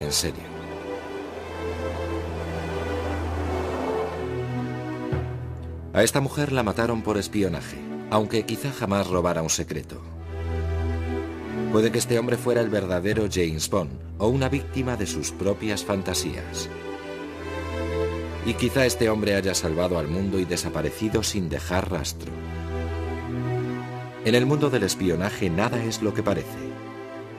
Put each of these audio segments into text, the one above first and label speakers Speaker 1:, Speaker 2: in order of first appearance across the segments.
Speaker 1: en serio. A esta mujer la mataron por espionaje, aunque quizá jamás robara un secreto. Puede que este hombre fuera el verdadero James Bond o una víctima de sus propias fantasías. Y quizá este hombre haya salvado al mundo y desaparecido sin dejar rastro. En el mundo del espionaje nada es lo que parece.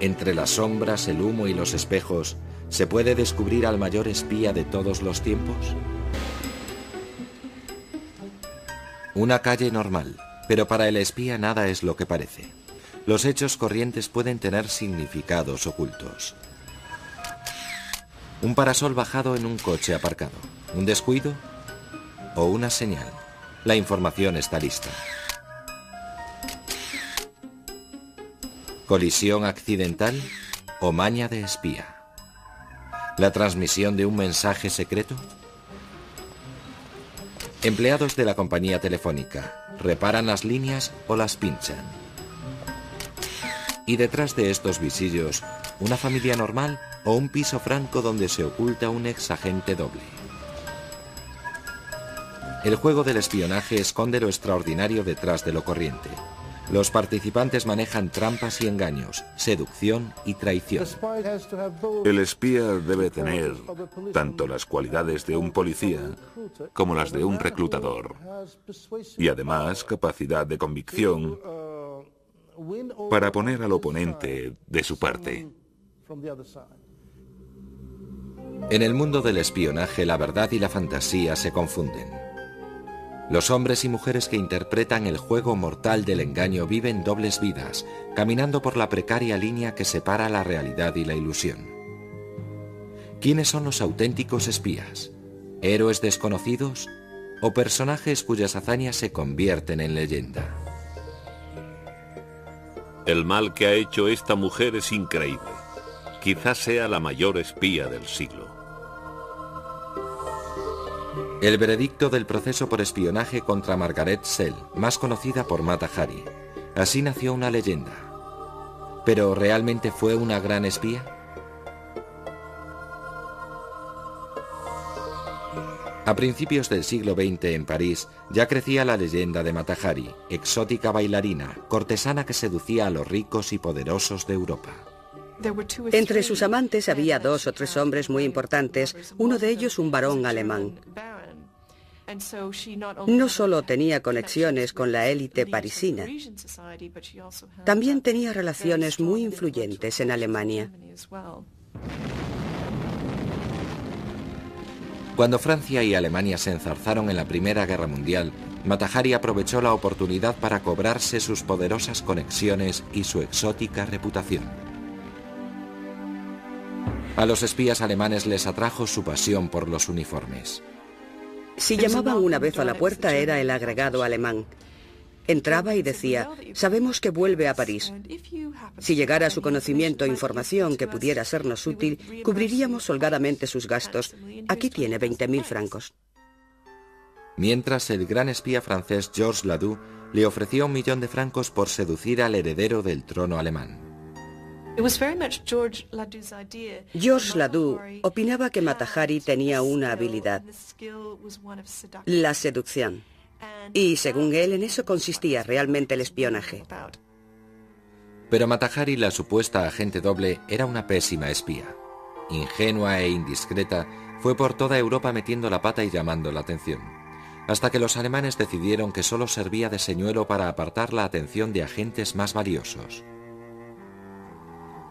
Speaker 1: Entre las sombras, el humo y los espejos, ¿se puede descubrir al mayor espía de todos los tiempos? Una calle normal, pero para el espía nada es lo que parece. Los hechos corrientes pueden tener significados ocultos. Un parasol bajado en un coche aparcado, un descuido o una señal. La información está lista. ¿Colisión accidental o maña de espía? ¿La transmisión de un mensaje secreto? Empleados de la compañía telefónica, ¿reparan las líneas o las pinchan? Y detrás de estos visillos, ¿una familia normal o un piso franco donde se oculta un exagente doble? El juego del espionaje esconde lo extraordinario detrás de lo corriente. Los participantes manejan trampas y engaños, seducción y traición.
Speaker 2: El espía debe tener tanto las cualidades de un policía como las de un reclutador. Y además capacidad de convicción para poner al oponente de su parte.
Speaker 1: En el mundo del espionaje, la verdad y la fantasía se confunden. Los hombres y mujeres que interpretan el juego mortal del engaño viven dobles vidas, caminando por la precaria línea que separa la realidad y la ilusión. ¿Quiénes son los auténticos espías? ¿Héroes desconocidos o personajes cuyas hazañas se convierten en leyenda?
Speaker 3: El mal que ha hecho esta mujer es increíble. Quizás sea la mayor espía del siglo.
Speaker 1: El veredicto del proceso por espionaje contra Margaret Sell, más conocida por Mata Hari. Así nació una leyenda. ¿Pero realmente fue una gran espía? A principios del siglo XX en París ya crecía la leyenda de Mata Hari, exótica bailarina, cortesana que seducía a los ricos y poderosos de Europa.
Speaker 4: Entre sus amantes había 2 o 3 hombres muy importantes, uno de ellos un barón alemán. No solo tenía conexiones con la élite parisina, también tenía relaciones muy influyentes en Alemania.
Speaker 1: Cuando Francia y Alemania se enzarzaron en la Primera Guerra Mundial, Mata Hari aprovechó la oportunidad para cobrarse sus poderosas conexiones y su exótica reputación. A los espías alemanes les atrajo su pasión por los uniformes.
Speaker 4: Si llamaban una vez a la puerta era el agregado alemán. Entraba y decía, sabemos que vuelve a París. Si llegara a su conocimiento información que pudiera sernos útil, cubriríamos holgadamente sus gastos. Aquí tiene 20.000 francos.
Speaker 1: Mientras el gran espía francés Georges Ladoux le ofreció 1 millón de francos por seducir al heredero del trono alemán.
Speaker 4: Georges Ladoux opinaba que Mata Hari tenía una habilidad, la seducción. Y según él, en eso consistía realmente el espionaje.
Speaker 1: Pero Mata Hari, la supuesta agente doble, era una pésima espía. Ingenua e indiscreta, fue por toda Europa metiendo la pata y llamando la atención. Hasta que los alemanes decidieron que solo servía de señuelo para apartar la atención de agentes más valiosos.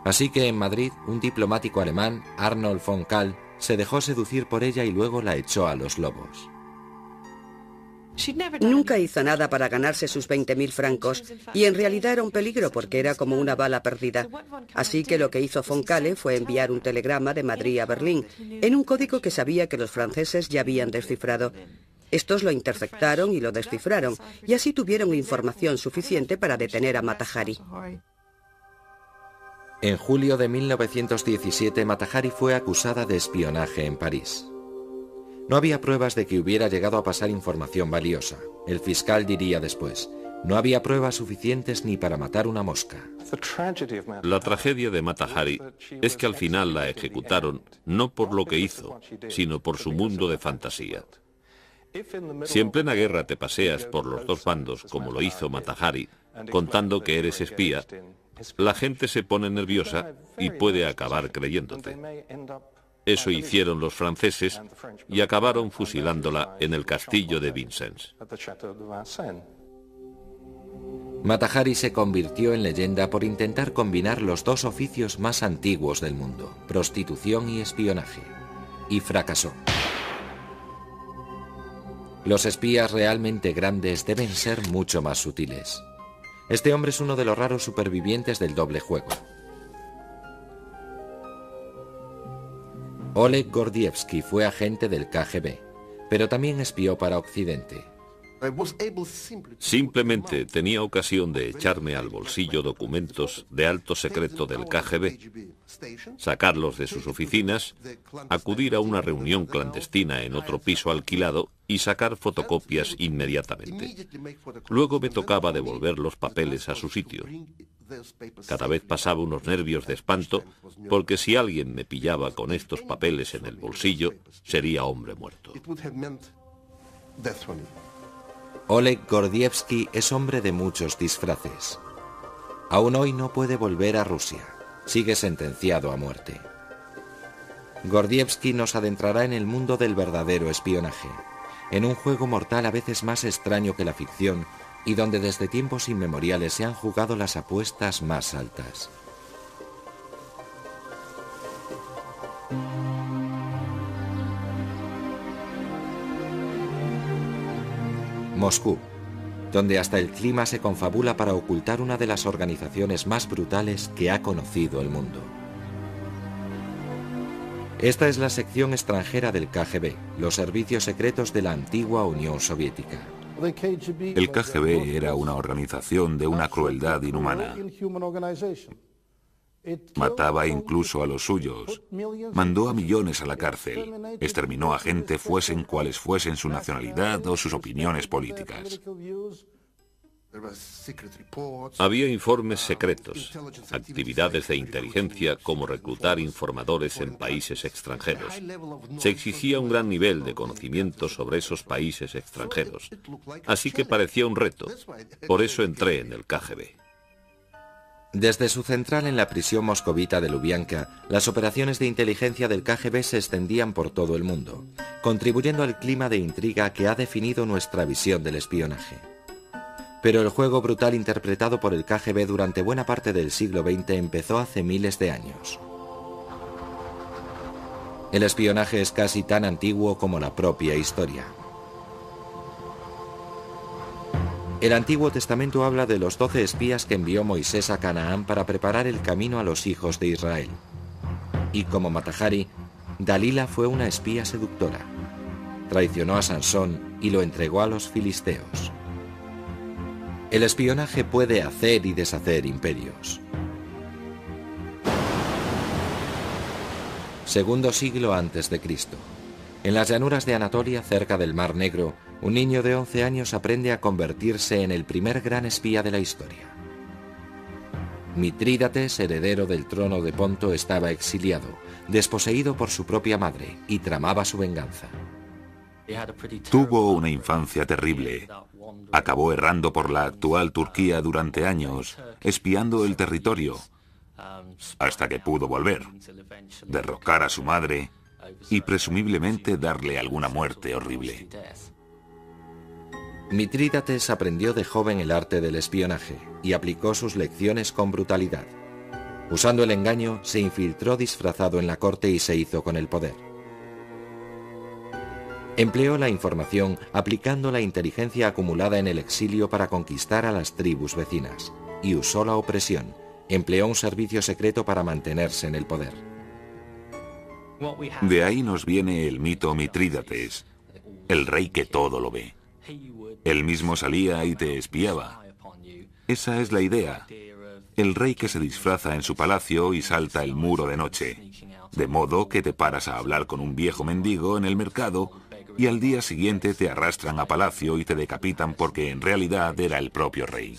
Speaker 1: Así que en Madrid, un diplomático alemán, Arnold von Kahl, se dejó seducir por ella y luego la echó a los lobos.
Speaker 4: Nunca hizo nada para ganarse sus 20.000 francos, y en realidad era un peligro porque era como una bala perdida. Así que lo que hizo von Kahl fue enviar un telegrama de Madrid a Berlín, en un código que sabía que los franceses ya habían descifrado. Estos lo interceptaron y lo descifraron, y así tuvieron información suficiente para detener a Mata Hari.
Speaker 1: En julio de 1917, Mata Hari fue acusada de espionaje en París. No había pruebas de que hubiera llegado a pasar información valiosa. El fiscal diría después, No había pruebas suficientes ni para matar una mosca.
Speaker 3: La tragedia de Mata Hari es que al final la ejecutaron no por lo que hizo, sino por su mundo de fantasía. Si en plena guerra te paseas por los dos bandos, como lo hizo Mata Hari, contando que eres espía, la gente se pone nerviosa y puede acabar creyéndote. Eso hicieron los franceses y acabaron fusilándola en el castillo de Vincennes.
Speaker 1: Mata Hari se convirtió en leyenda por intentar combinar los dos oficios más antiguos del mundo, prostitución y espionaje, y fracasó. Los espías realmente grandes deben ser mucho más sutiles. Este hombre es uno de los raros supervivientes del doble juego. Oleg Gordievsky fue agente del KGB, pero también espió para Occidente.
Speaker 3: Simplemente tenía ocasión de echarme al bolsillo documentos de alto secreto del KGB, sacarlos de sus oficinas, acudir a una reunión clandestina en otro piso alquilado y sacar fotocopias inmediatamente. Luego me tocaba devolver los papeles a su sitio. Cada vez pasaba unos nervios de espanto, porque si alguien me pillaba con estos papeles en el bolsillo, sería hombre muerto.
Speaker 1: Oleg Gordievsky es hombre de muchos disfraces. Aún hoy no puede volver a Rusia. Sigue sentenciado a muerte. Gordievsky nos adentrará en el mundo del verdadero espionaje, en un juego mortal a veces más extraño que la ficción y donde desde tiempos inmemoriales se han jugado las apuestas más altas. Moscú, donde hasta el clima se confabula para ocultar una de las organizaciones más brutales que ha conocido el mundo. Esta es la sección extranjera del KGB, los servicios secretos de la antigua Unión Soviética.
Speaker 2: El KGB era una organización de una crueldad inhumana. Mataba incluso a los suyos. Mandó a millones a la cárcel. Exterminó a gente fuesen cuales fuesen su nacionalidad o sus opiniones políticas.
Speaker 3: Había informes secretos, actividades de inteligencia como reclutar informadores en países extranjeros. Se exigía un gran nivel de conocimiento sobre esos países extranjeros. Así que parecía un reto. Por eso entré en el KGB.
Speaker 1: Desde su central en la prisión moscovita de Lubyanka, las operaciones de inteligencia del KGB se extendían por todo el mundo, contribuyendo al clima de intriga que ha definido nuestra visión del espionaje. Pero el juego brutal interpretado por el KGB durante buena parte del siglo XX empezó hace miles de años. El espionaje es casi tan antiguo como la propia historia. El Antiguo Testamento habla de los 12 espías que envió Moisés a Canaán para preparar el camino a los hijos de Israel. Y como Mata Hari, Dalila fue una espía seductora. Traicionó a Sansón y lo entregó a los filisteos. El espionaje puede hacer y deshacer imperios. Segundo siglo antes de Cristo. En las llanuras de Anatolia, cerca del Mar Negro, un niño de 11 años aprende a convertirse en el primer gran espía de la historia. Mitrídates, heredero del trono de Ponto, estaba exiliado, desposeído por su propia madre, y tramaba su venganza.
Speaker 2: Tuvo una infancia terrible. Acabó errando por la actual Turquía durante años, espiando el territorio, hasta que pudo volver, derrocar a su madre y presumiblemente darle alguna muerte horrible.
Speaker 1: Mitrídates aprendió de joven el arte del espionaje y aplicó sus lecciones con brutalidad. Usando el engaño, se infiltró disfrazado en la corte y se hizo con el poder. Empleó la información aplicando la inteligencia acumulada en el exilio para conquistar a las tribus vecinas, y usó la opresión. Empleó un servicio secreto para mantenerse en el poder.
Speaker 2: De ahí nos viene el mito Mitrídates, el rey que todo lo ve. Él mismo salía y te espiaba. Esa es la idea. El rey que se disfraza en su palacio y salta el muro de noche, de modo que te paras a hablar con un viejo mendigo en el mercado y al día siguiente te arrastran a palacio y te decapitan porque en realidad era el propio rey.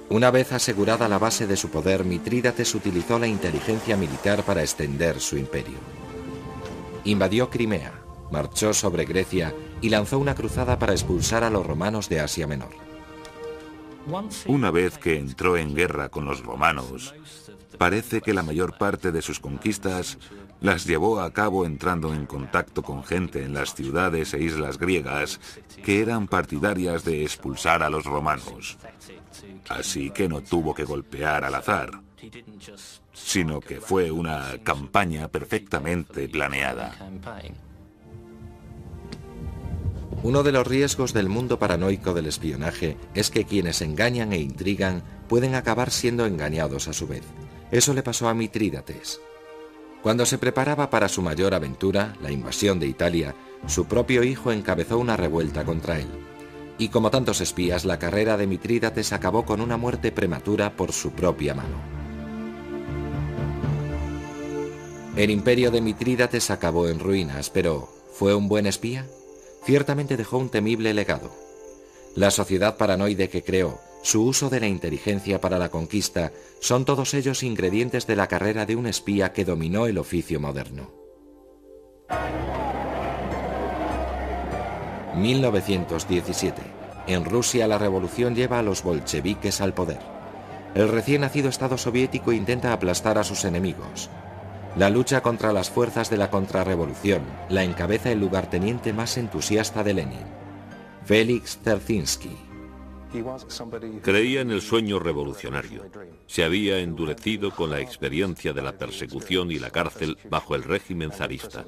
Speaker 1: Una vez asegurada la base de su poder, Mitrídates utilizó la inteligencia militar para extender su imperio. Invadió Crimea, marchó sobre Grecia y lanzó una cruzada para expulsar a los romanos de Asia Menor.
Speaker 2: Una vez que entró en guerra con los romanos, parece que la mayor parte de sus conquistas las llevó a cabo entrando en contacto con gente en las ciudades e islas griegas que eran partidarias de expulsar a los romanos. Así que no tuvo que golpear al azar, sino que fue una campaña perfectamente planeada.
Speaker 1: Uno de los riesgos del mundo paranoico del espionaje es que quienes engañan e intrigan pueden acabar siendo engañados a su vez. Eso le pasó a Mitrídates. Cuando se preparaba para su mayor aventura, la invasión de Italia, su propio hijo encabezó una revuelta contra él. Y como tantos espías, la carrera de Mitrídates acabó con una muerte prematura por su propia mano. El imperio de Mitrídates acabó en ruinas, pero ¿fue un buen espía? Ciertamente dejó un temible legado. La sociedad paranoide que creó, su uso de la inteligencia para la conquista, son todos ellos ingredientes de la carrera de un espía que dominó el oficio moderno. 1917. En Rusia la revolución lleva a los bolcheviques al poder. El recién nacido Estado soviético intenta aplastar a sus enemigos. La lucha contra las fuerzas de la contrarrevolución la encabeza el lugarteniente más entusiasta de Lenin, Félix Dzerzhinsky.
Speaker 3: Creía en el sueño revolucionario. Se había endurecido con la experiencia de la persecución y la cárcel bajo el régimen zarista.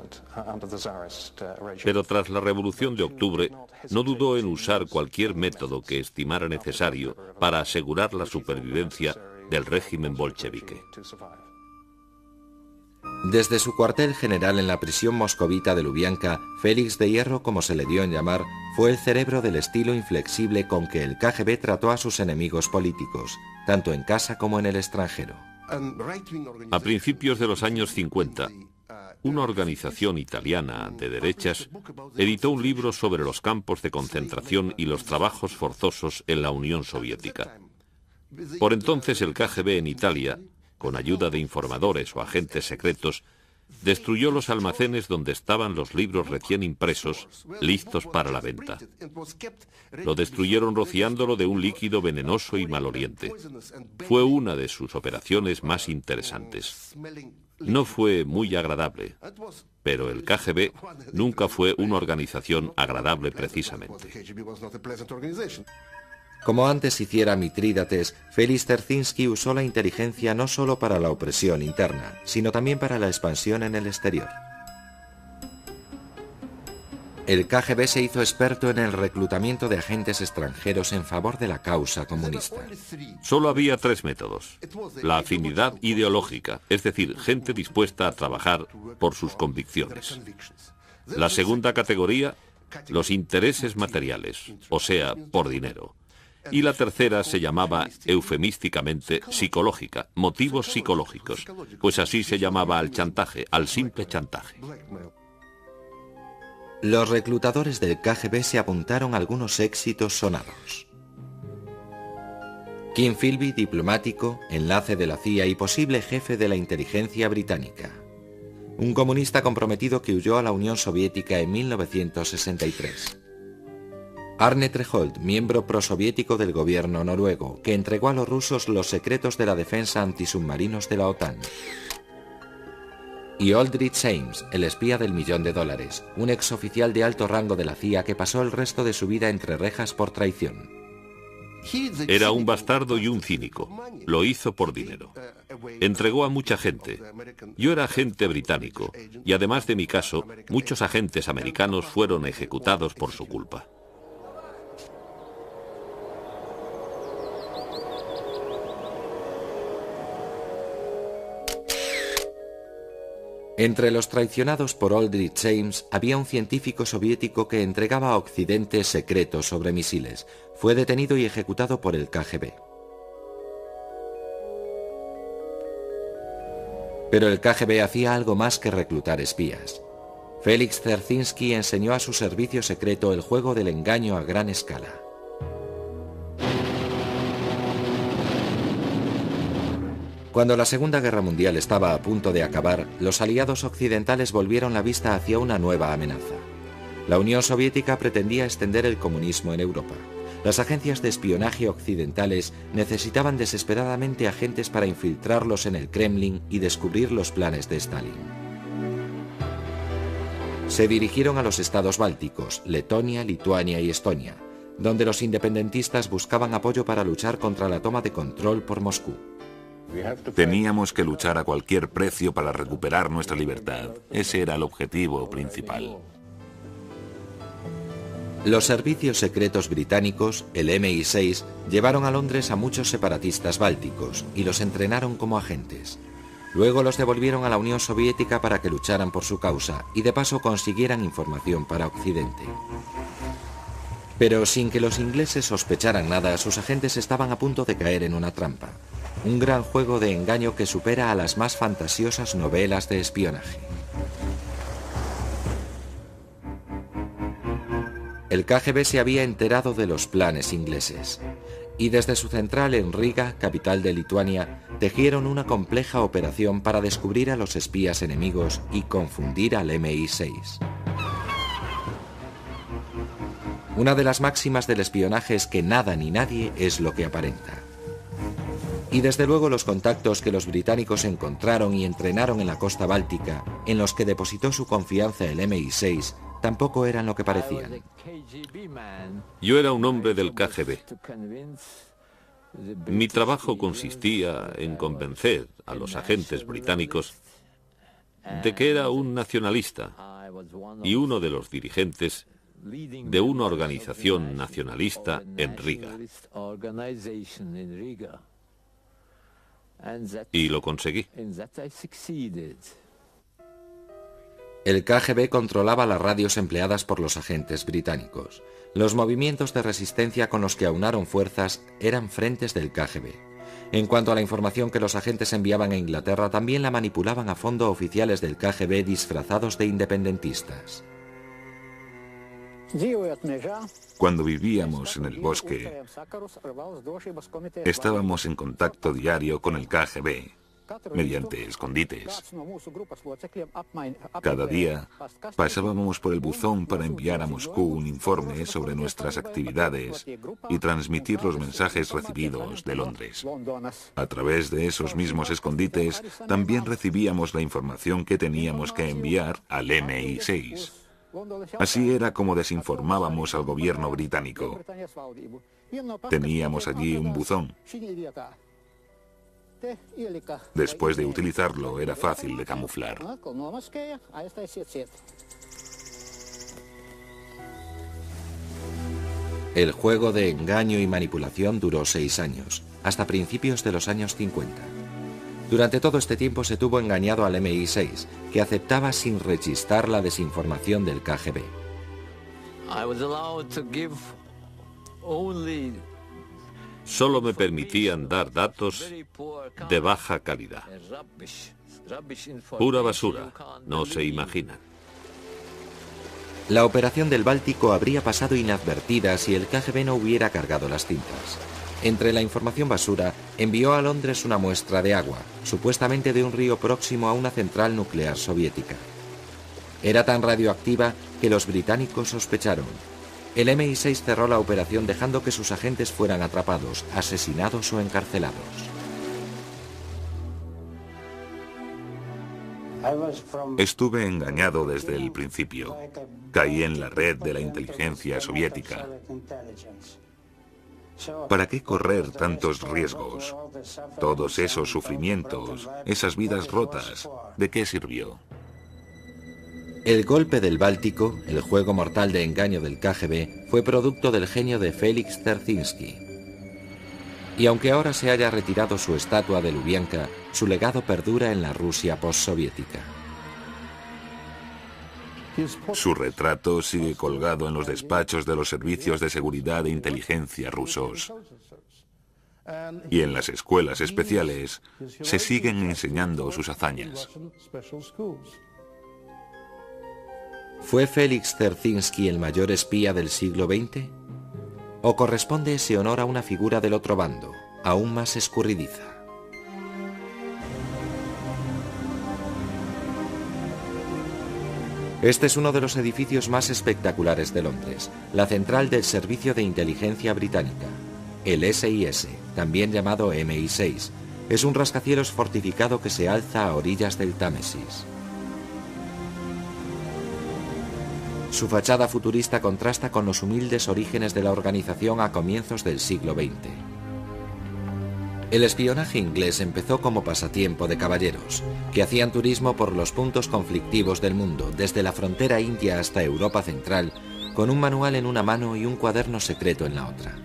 Speaker 3: Pero tras la Revolución de Octubre, no dudó en usar cualquier método que estimara necesario para asegurar la supervivencia del régimen bolchevique.
Speaker 1: Desde su cuartel general en la prisión moscovita de Lubianka, Félix de Hierro, como se le dio en llamar, fue el cerebro del estilo inflexible con que el KGB trató a sus enemigos políticos, tanto en casa como en el extranjero.
Speaker 3: A principios de los años 50, una organización italiana de derechas editó un libro sobre los campos de concentración y los trabajos forzosos en la Unión Soviética. Por entonces el KGB en Italia, con ayuda de informadores o agentes secretos, destruyó los almacenes donde estaban los libros recién impresos, listos para la venta. Lo destruyeron rociándolo de un líquido venenoso y maloliente. Fue una de sus operaciones más interesantes. No fue muy agradable, pero el KGB nunca fue una organización agradable precisamente.
Speaker 1: Como antes hiciera Mitrídates, Félix Dzerzhinsky usó la inteligencia no solo para la opresión interna, sino también para la expansión en el exterior. El KGB se hizo experto en el reclutamiento de agentes extranjeros en favor de la causa comunista.
Speaker 3: Solo había tres métodos: la afinidad ideológica, es decir, gente dispuesta a trabajar por sus convicciones. La segunda categoría, los intereses materiales, o sea, por dinero. Y la tercera se llamaba eufemísticamente psicológica, motivos psicológicos, pues así se llamaba al chantaje, al simple chantaje.
Speaker 1: Los reclutadores del KGB se apuntaron a algunos éxitos sonados. Kim Philby, diplomático, enlace de la CIA y posible jefe de la inteligencia británica. Un comunista comprometido que huyó a la Unión Soviética en 1963. Arne Treholt, miembro prosoviético del gobierno noruego, que entregó a los rusos los secretos de la defensa antisubmarinos de la OTAN. Y Aldrich Ames, el espía del $1.000.000, un exoficial de alto rango de la CIA que pasó el resto de su vida entre rejas por traición.
Speaker 3: Era un bastardo y un cínico. Lo hizo por dinero. Entregó a mucha gente. Yo era agente británico, y además de mi caso, muchos agentes americanos fueron ejecutados por su culpa.
Speaker 1: Entre los traicionados por Aldrich Ames había un científico soviético que entregaba a Occidente secretos sobre misiles. Fue detenido y ejecutado por el KGB. Pero el KGB hacía algo más que reclutar espías. Félix Dzerzhinsky enseñó a su servicio secreto el juego del engaño a gran escala. Cuando la Segunda Guerra Mundial estaba a punto de acabar, los aliados occidentales volvieron la vista hacia una nueva amenaza. La Unión Soviética pretendía extender el comunismo en Europa. Las agencias de espionaje occidentales necesitaban desesperadamente agentes para infiltrarlos en el Kremlin y descubrir los planes de Stalin. Se dirigieron a los estados bálticos, Letonia, Lituania y Estonia, donde los independentistas buscaban apoyo para luchar contra la toma de control por Moscú.
Speaker 2: Teníamos que luchar a cualquier precio para recuperar nuestra libertad. Ese era el objetivo principal.
Speaker 1: Los servicios secretos británicos, el MI6, llevaron a Londres a muchos separatistas bálticos y los entrenaron como agentes. Luego los devolvieron a la Unión Soviética para que lucharan por su causa y de paso consiguieran información para Occidente. Pero sin que los ingleses sospecharan nada, sus agentes estaban a punto de caer en una trampa. Un gran juego de engaño que supera a las más fantasiosas novelas de espionaje. El KGB se había enterado de los planes ingleses y desde su central en Riga, capital de Lituania, tejieron una compleja operación para descubrir a los espías enemigos y confundir al MI6. Una de las máximas del espionaje es que nada ni nadie es lo que aparenta. Y desde luego los contactos que los británicos encontraron y entrenaron en la costa báltica, en los que depositó su confianza el MI6, tampoco eran lo que parecían.
Speaker 3: Yo era un hombre del KGB. Mi trabajo consistía en convencer a los agentes británicos de que era un nacionalista y uno de los dirigentes de una organización nacionalista en Riga. Y lo conseguí.
Speaker 1: El KGB controlaba las radios empleadas por los agentes británicos. Los movimientos de resistencia con los que aunaron fuerzas eran frentes del KGB. En cuanto a la información que los agentes enviaban a Inglaterra, también la manipulaban a fondo oficiales del KGB disfrazados de independentistas.
Speaker 2: Cuando vivíamos en el bosque, estábamos en contacto diario con el KGB, mediante escondites. Cada día pasábamos por el buzón para enviar a Moscú un informe sobre nuestras actividades y transmitir los mensajes recibidos de Londres. A través de esos mismos escondites también recibíamos la información que teníamos que enviar al MI6. Así era como desinformábamos al gobierno británico. Teníamos allí un buzón. Después de utilizarlo, era fácil de camuflar.
Speaker 1: El juego de engaño y manipulación duró 6 años, hasta principios de los años 50. Durante todo este tiempo se tuvo engañado al MI6, que aceptaba sin rechistar la desinformación del KGB.
Speaker 3: Solo me permitían dar datos de baja calidad. Pura basura, no se imaginan.
Speaker 1: La operación del Báltico habría pasado inadvertida si el KGB no hubiera cargado las tintas. Entre la información basura, envió a Londres una muestra de agua, supuestamente de un río próximo a una central nuclear soviética. Era tan radioactiva que los británicos sospecharon. El MI6 cerró la operación dejando que sus agentes fueran atrapados, asesinados o encarcelados.
Speaker 2: Estuve engañado desde el principio. Caí en la red de la inteligencia soviética. ¿Para qué correr tantos riesgos? Todos esos sufrimientos, esas vidas rotas, ¿de qué sirvió?
Speaker 1: El golpe del Báltico, el juego mortal de engaño del KGB, fue producto del genio de Félix Dzerzhinsky. Y aunque ahora se haya retirado su estatua de Lubyanka, su legado perdura en la Rusia postsoviética.
Speaker 2: Su retrato sigue colgado en los despachos de los servicios de seguridad e inteligencia rusos. Y en las escuelas especiales se siguen enseñando sus hazañas.
Speaker 1: ¿Fue Félix Dzerzhinsky el mayor espía del siglo XX? ¿O corresponde ese honor a una figura del otro bando, aún más escurridiza? Este es uno de los edificios más espectaculares de Londres, la central del Servicio de Inteligencia Británica. El SIS, también llamado MI6, es un rascacielos fortificado que se alza a orillas del Támesis. Su fachada futurista contrasta con los humildes orígenes de la organización a comienzos del siglo XX. El espionaje inglés empezó como pasatiempo de caballeros, que hacían turismo por los puntos conflictivos del mundo, desde la frontera india hasta Europa Central, con un manual en una mano y un cuaderno secreto en la otra.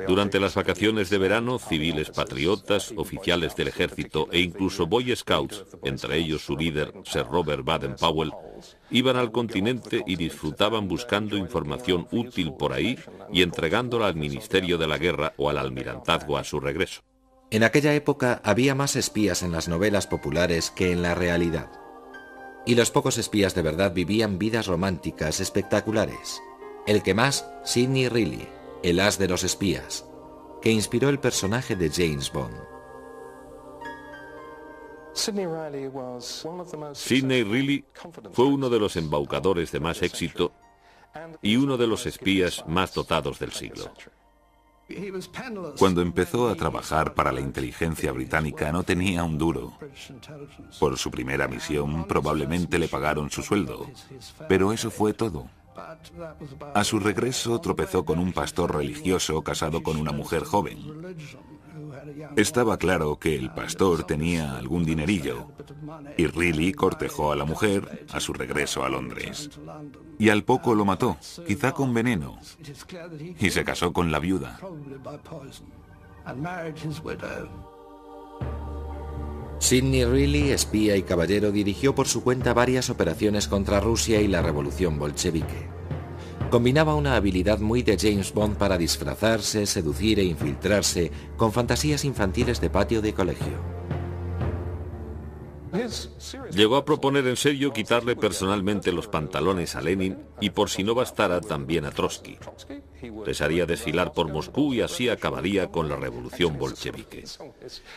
Speaker 3: Durante las vacaciones de verano, civiles patriotas, oficiales del ejército e incluso Boy Scouts, entre ellos su líder, Sir Robert Baden-Powell, iban al continente y disfrutaban buscando información útil por ahí y entregándola al Ministerio de la Guerra o al Almirantazgo a su regreso.
Speaker 1: En aquella época había más espías en las novelas populares que en la realidad. Y los pocos espías de verdad vivían vidas románticas espectaculares. El que más, Sidney Reilly, el as de los espías, que inspiró el personaje de James Bond.
Speaker 3: Sidney Reilly fue uno de los embaucadores de más éxito y uno de los espías más dotados del siglo.
Speaker 2: Cuando empezó a trabajar para la inteligencia británica no tenía un duro. Por su primera misión probablemente le pagaron su sueldo, pero eso fue todo. A su regreso tropezó con un pastor religioso casado con una mujer joven. Estaba claro que el pastor tenía algún dinerillo, y Reilly cortejó a la mujer a su regreso a Londres. Y al poco lo mató, quizá con veneno, y se casó con la viuda.
Speaker 1: Sidney Reilly, espía y caballero, dirigió por su cuenta varias operaciones contra Rusia y la revolución bolchevique. Combinaba una habilidad muy de James Bond para disfrazarse, seducir e infiltrarse con fantasías infantiles de patio de colegio.
Speaker 3: Llegó a proponer en serio quitarle personalmente los pantalones a Lenin y, por si no bastara, también a Trotsky. Les haría desfilar por Moscú y así acabaría con la revolución bolchevique.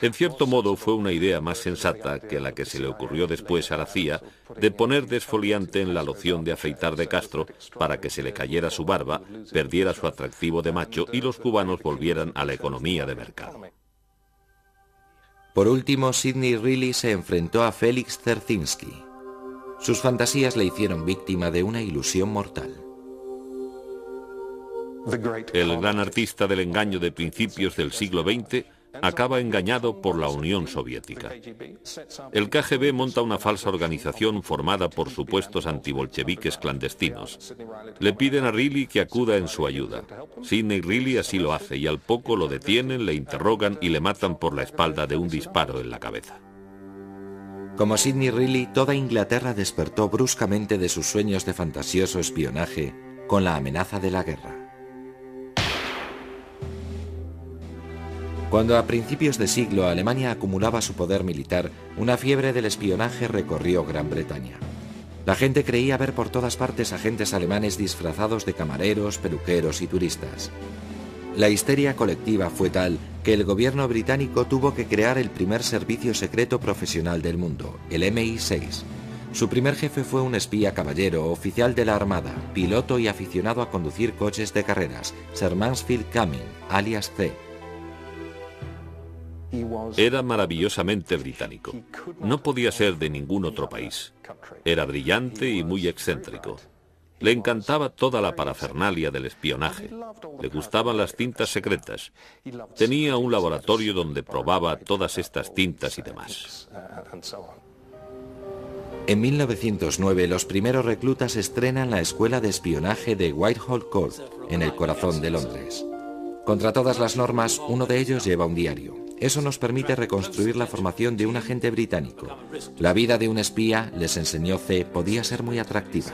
Speaker 3: En cierto modo fue una idea más sensata que la que se le ocurrió después a la CIA de poner desfoliante en la loción de afeitar de Castro para que se le cayera su barba, perdiera su atractivo de macho y los cubanos volvieran a la economía de mercado.
Speaker 1: Por último, Sidney Reilly se enfrentó a Félix Dzerzhinsky. Sus fantasías le hicieron víctima de una ilusión mortal.
Speaker 3: El gran artista del engaño de principios del siglo XX acaba engañado por la Unión Soviética. El KGB monta una falsa organización formada por supuestos antibolcheviques clandestinos. Le piden a Reilly que acuda en su ayuda. Sidney Reilly así lo hace y al poco lo detienen, le interrogan y le matan por la espalda de un disparo en la cabeza.
Speaker 1: Como Sidney Reilly, toda Inglaterra despertó bruscamente de sus sueños de fantasioso espionaje con la amenaza de la guerra. Cuando a principios de siglo Alemania acumulaba su poder militar, una fiebre del espionaje recorrió Gran Bretaña. La gente creía ver por todas partes agentes alemanes disfrazados de camareros, peluqueros y turistas. La histeria colectiva fue tal que el gobierno británico tuvo que crear el primer servicio secreto profesional del mundo, el MI6. Su primer jefe fue un espía caballero, oficial de la Armada, piloto y aficionado a conducir coches de carreras, Sir Mansfield Cumming, alias C.
Speaker 3: Era maravillosamente británico. No podía ser de ningún otro país. Era brillante y muy excéntrico. Le encantaba toda la parafernalia del espionaje. Le gustaban las tintas secretas. Tenía un laboratorio donde probaba todas estas tintas y demás.
Speaker 1: En 1909, los primeros reclutas estrenan la Escuela de Espionaje de Whitehall Court, en el corazón de Londres. Contra todas las normas, uno de ellos lleva un diario. Eso nos permite reconstruir la formación de un agente británico. La vida de un espía, les enseñó C, podía ser muy atractiva.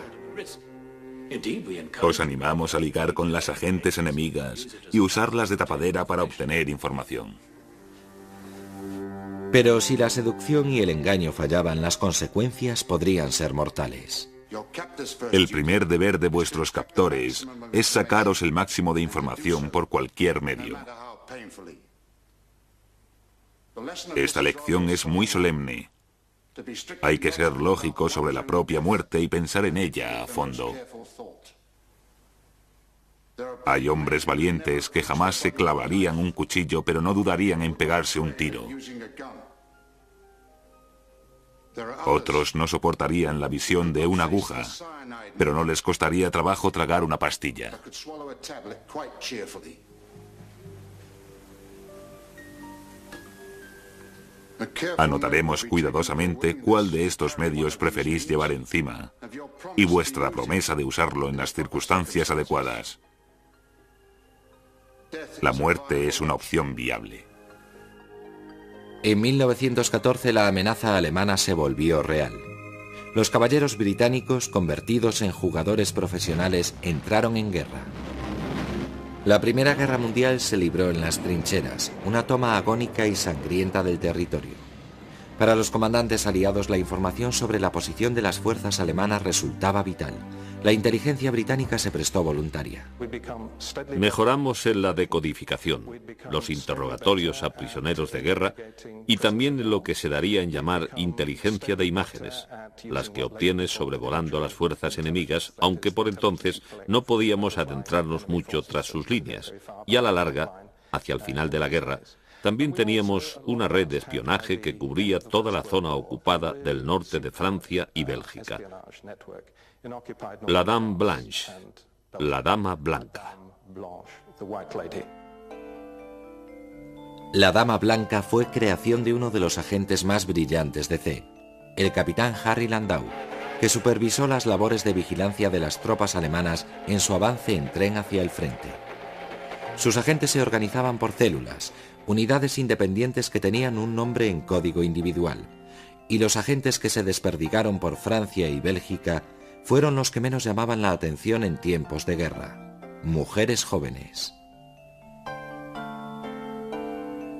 Speaker 2: Os animamos a ligar con las agentes enemigas y usarlas de tapadera para obtener información.
Speaker 1: Pero si la seducción y el engaño fallaban, las consecuencias podrían ser mortales.
Speaker 2: El primer deber de vuestros captores es sacaros el máximo de información por cualquier medio. Esta lección es muy solemne. Hay que ser lógico sobre la propia muerte y pensar en ella a fondo. Hay hombres valientes que jamás se clavarían un cuchillo, pero no dudarían en pegarse un tiro. Otros no soportarían la visión de una aguja, pero no les costaría trabajo tragar una pastilla. Anotaremos cuidadosamente cuál de estos medios preferís llevar encima y vuestra promesa de usarlo en las circunstancias adecuadas. La muerte es una opción viable.
Speaker 1: En 1914 la amenaza alemana se volvió real. Los caballeros británicos, convertidos en jugadores profesionales, entraron en guerra. La Primera Guerra Mundial se libró en las trincheras, una toma agónica y sangrienta del territorio. Para los comandantes aliados, la información sobre la posición de las fuerzas alemanas resultaba vital. La inteligencia británica se prestó voluntaria.
Speaker 3: Mejoramos en la decodificación, los interrogatorios a prisioneros de guerra y también en lo que se daría en llamar inteligencia de imágenes, las que obtienes sobrevolando a las fuerzas enemigas, aunque por entonces no podíamos adentrarnos mucho tras sus líneas. Y a la larga, hacia el final de la guerra, también teníamos una red de espionaje que cubría toda la zona ocupada del norte de Francia y Bélgica. La Dame Blanche, la Dama Blanca.
Speaker 1: La Dama Blanca fue creación de uno de los agentes más brillantes de C, el capitán Harry Landau, que supervisó las labores de vigilancia de las tropas alemanas en su avance en tren hacia el frente. Sus agentes se organizaban por células, unidades independientes que tenían un nombre en código individual, y los agentes que se desperdigaron por Francia y Bélgica fueron los que menos llamaban la atención en tiempos de guerra: mujeres jóvenes.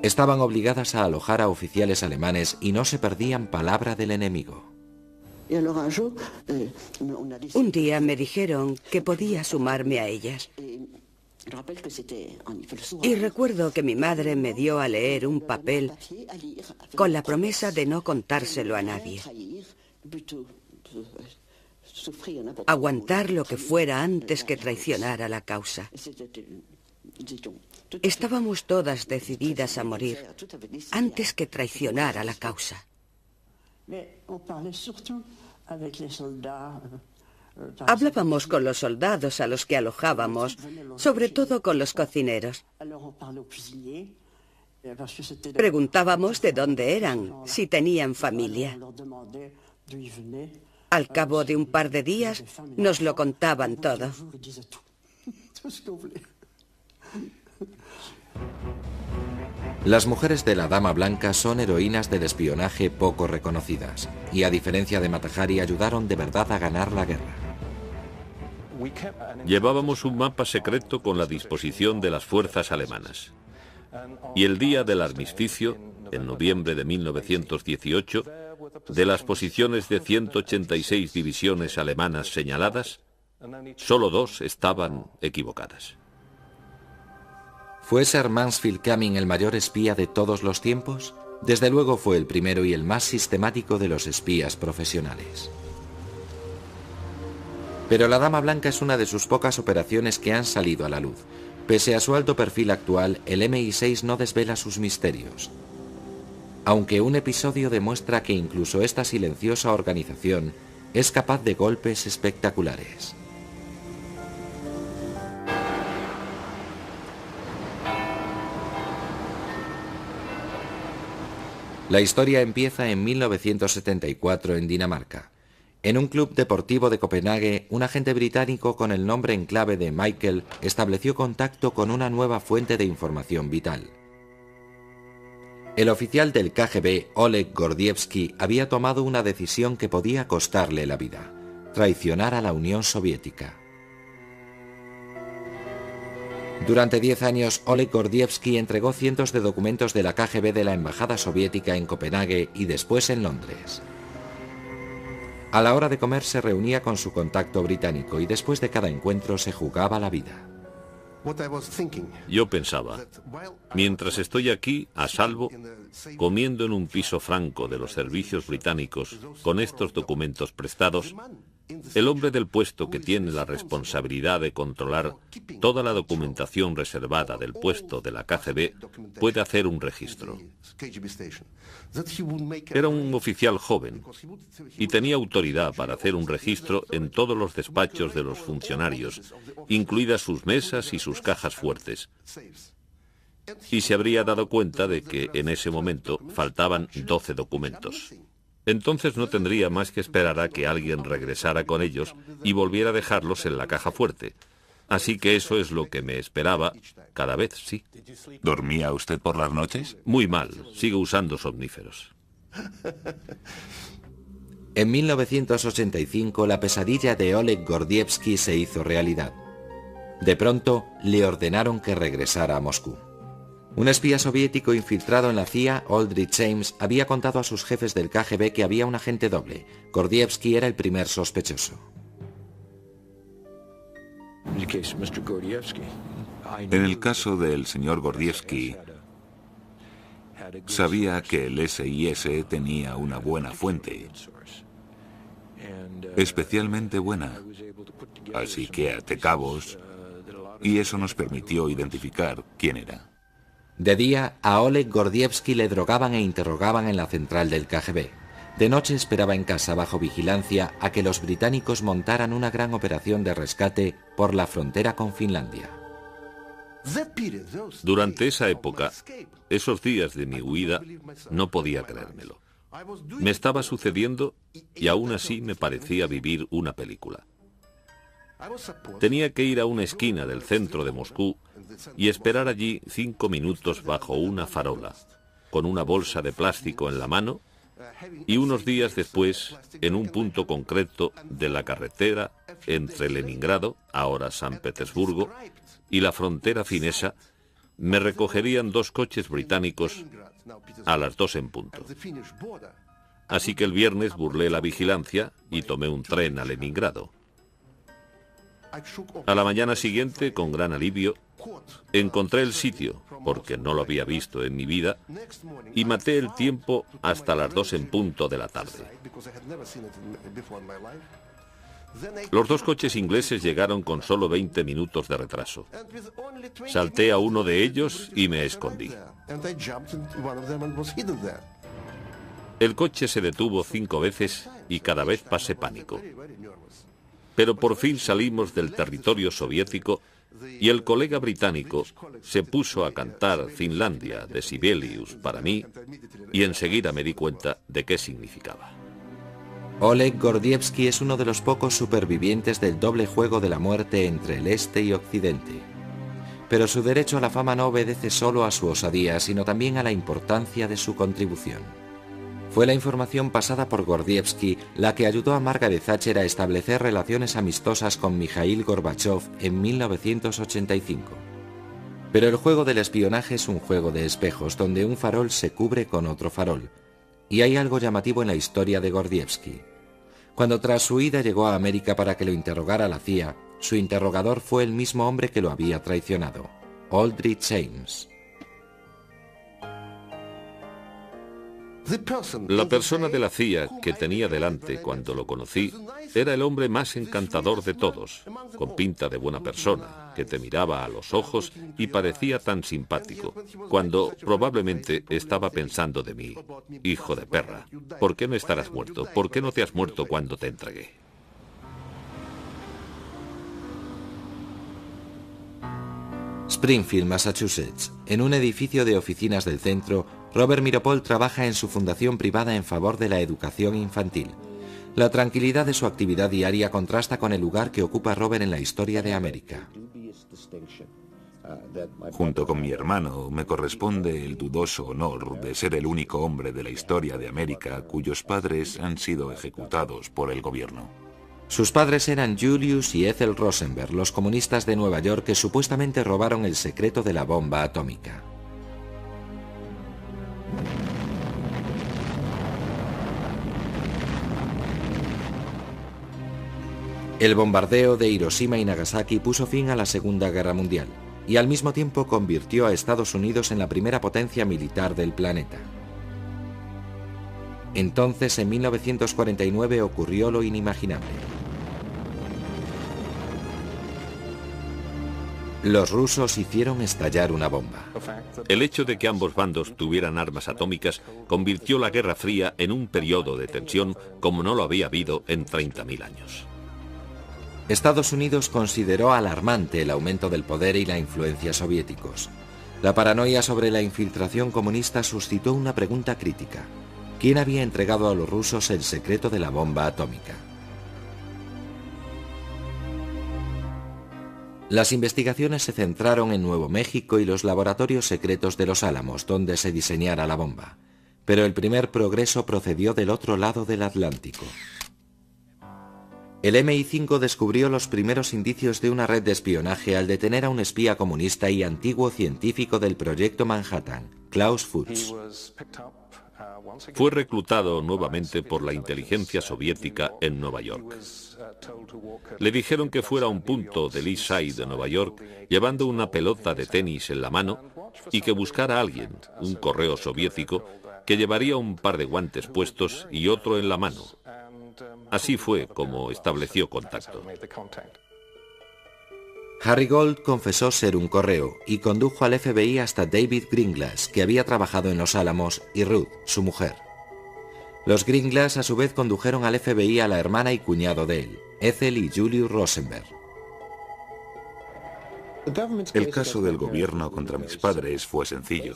Speaker 1: Estaban obligadas a alojar a oficiales alemanes y no se perdían palabra del enemigo.
Speaker 4: Un día me dijeron que podía sumarme a ellas. Y recuerdo que mi madre me dio a leer un papel con la promesa de no contárselo a nadie. Aguantar lo que fuera antes que traicionar a la causa. Estábamos todas decididas a morir antes que traicionar a la causa. Hablábamos con los soldados a los que alojábamos, sobre todo con los cocineros. Preguntábamos de dónde eran, si tenían familia. Al cabo de un par de días nos lo contaban todo.
Speaker 1: Las mujeres de la Dama Blanca son heroínas del espionaje poco reconocidas, y a diferencia de Mata Hari ayudaron de verdad a ganar la guerra.
Speaker 3: Llevábamos un mapa secreto con la disposición de las fuerzas alemanas. Y el día del armisticio, en noviembre de 1918, de las posiciones de 186 divisiones alemanas señaladas, solo 2 estaban equivocadas.
Speaker 1: ¿Fue Sir Mansfield Cumming el mayor espía de todos los tiempos? Desde luego fue el primero y el más sistemático de los espías profesionales. Pero la Dama Blanca es una de sus pocas operaciones que han salido a la luz. Pese a su alto perfil actual, el MI6 no desvela sus misterios. Aunque un episodio demuestra que incluso esta silenciosa organización es capaz de golpes espectaculares. La historia empieza en 1974 en Dinamarca. En un club deportivo de Copenhague, un agente británico con el nombre en clave de Michael estableció contacto con una nueva fuente de información vital. El oficial del KGB, Oleg Gordievsky, había tomado una decisión que podía costarle la vida: traicionar a la Unión Soviética. Durante 10 años, Oleg Gordievsky entregó cientos de documentos de la KGB de la Embajada Soviética en Copenhague y después en Londres. A la hora de comer se reunía con su contacto británico y después de cada encuentro se jugaba la vida.
Speaker 3: Yo pensaba, mientras estoy aquí, a salvo, comiendo en un piso franco de los servicios británicos con estos documentos prestados, el hombre del puesto que tiene la responsabilidad de controlar toda la documentación reservada del puesto de la KGB puede hacer un registro. Era un oficial joven y tenía autoridad para hacer un registro en todos los despachos de los funcionarios, incluidas sus mesas y sus cajas fuertes. Y se habría dado cuenta de que en ese momento faltaban 12 documentos. Entonces no tendría más que esperar a que alguien regresara con ellos y volviera a dejarlos en la caja fuerte. Así que eso es lo que me esperaba cada vez, sí.
Speaker 2: ¿Dormía usted por las noches?
Speaker 3: Muy mal, sigo usando somníferos.
Speaker 1: En 1985 la pesadilla de Oleg Gordievsky se hizo realidad. De pronto le ordenaron que regresara a Moscú. Un espía soviético infiltrado en la CIA, Aldrich James, había contado a sus jefes del KGB que había un agente doble. Gordievsky era el primer sospechoso.
Speaker 2: En el caso del señor Gordievsky, sabía que el SIS tenía una buena fuente, especialmente buena, así que até cabos, y eso nos permitió identificar quién era.
Speaker 1: De día, a Oleg Gordievsky le drogaban e interrogaban en la central del KGB. De noche esperaba en casa bajo vigilancia a que los británicos montaran una gran operación de rescate por la frontera con Finlandia.
Speaker 3: Durante esa época, esos días de mi huida, no podía creérmelo. Me estaba sucediendo y aún así me parecía vivir una película. Tenía que ir a una esquina del centro de Moscú y esperar allí 5 minutos bajo una farola, con una bolsa de plástico en la mano, y unos días después, en un punto concreto de la carretera entre Leningrado, ahora San Petersburgo, y la frontera finesa, me recogerían 2 coches británicos a las 2 en punto. Así que el viernes burlé la vigilancia y tomé un tren a Leningrado. A la mañana siguiente, con gran alivio, encontré el sitio, porque no lo había visto en mi vida, y maté el tiempo hasta las 2 en punto de la tarde. Los 2 coches ingleses llegaron con solo 20 minutos de retraso. Salté a uno de ellos y me escondí. El coche se detuvo 5 veces y cada vez pasé pánico. Pero por fin salimos del territorio soviético y el colega británico se puso a cantar Finlandia de Sibelius para mí y enseguida me di cuenta de qué significaba.
Speaker 1: Oleg Gordievsky es uno de los pocos supervivientes del doble juego de la muerte entre el este y occidente. Pero su derecho a la fama no obedece solo a su osadía, sino también a la importancia de su contribución. Fue la información pasada por Gordievsky la que ayudó a Margaret Thatcher a establecer relaciones amistosas con Mikhail Gorbachev en 1985. Pero el juego del espionaje es un juego de espejos donde un farol se cubre con otro farol. Y hay algo llamativo en la historia de Gordievsky. Cuando tras su huida llegó a América para que lo interrogara la CIA, su interrogador fue el mismo hombre que lo había traicionado, Aldrich James.
Speaker 3: La persona de la CIA que tenía delante cuando lo conocí era el hombre más encantador de todos, con pinta de buena persona, que te miraba a los ojos y parecía tan simpático, cuando probablemente estaba pensando de mí: hijo de perra, ¿por qué no estarás muerto? ¿Por qué no te has muerto cuando te entregué?
Speaker 1: Springfield, Massachusetts. En un edificio de oficinas del centro, Robert Meeropol trabaja en su fundación privada en favor de la educación infantil. La tranquilidad de su actividad diaria contrasta con el lugar que ocupa Robert en la historia de América.
Speaker 2: Junto con mi hermano, me corresponde el dudoso honor de ser el único hombre de la historia de América cuyos padres han sido ejecutados por el gobierno.
Speaker 1: Sus padres eran Julius y Ethel Rosenberg, los comunistas de Nueva York que supuestamente robaron el secreto de la bomba atómica. El bombardeo de Hiroshima y Nagasaki puso fin a la Segunda Guerra Mundial y al mismo tiempo convirtió a Estados Unidos en la primera potencia militar del planeta. Entonces, en 1949, ocurrió lo inimaginable. Los rusos hicieron estallar una bomba.
Speaker 3: El hecho de que ambos bandos tuvieran armas atómicas convirtió la Guerra Fría en un periodo de tensión como no lo había habido en 30.000 años.
Speaker 1: Estados Unidos consideró alarmante el aumento del poder y la influencia soviéticos. La paranoia sobre la infiltración comunista suscitó una pregunta crítica. ¿Quién había entregado a los rusos el secreto de la bomba atómica? Las investigaciones se centraron en Nuevo México y los laboratorios secretos de Los Álamos, donde se diseñara la bomba. Pero el primer progreso procedió del otro lado del Atlántico. El MI5 descubrió los primeros indicios de una red de espionaje al detener a un espía comunista y antiguo científico del Proyecto Manhattan, Klaus Fuchs.
Speaker 3: Fue reclutado nuevamente por la inteligencia soviética en Nueva York. Le dijeron que fuera a un punto del East Side de Nueva York llevando una pelota de tenis en la mano y que buscara a alguien, un correo soviético, que llevaría un par de guantes puestos y otro en la mano. Así fue como estableció contacto.
Speaker 1: Harry Gold confesó ser un correo y condujo al FBI hasta David Greenglass, que había trabajado en Los Álamos, y Ruth, su mujer. Los Greenglass a su vez condujeron al FBI a la hermana y cuñado de él, Ethel y Julius Rosenberg.
Speaker 2: El caso del gobierno contra mis padres fue sencillo.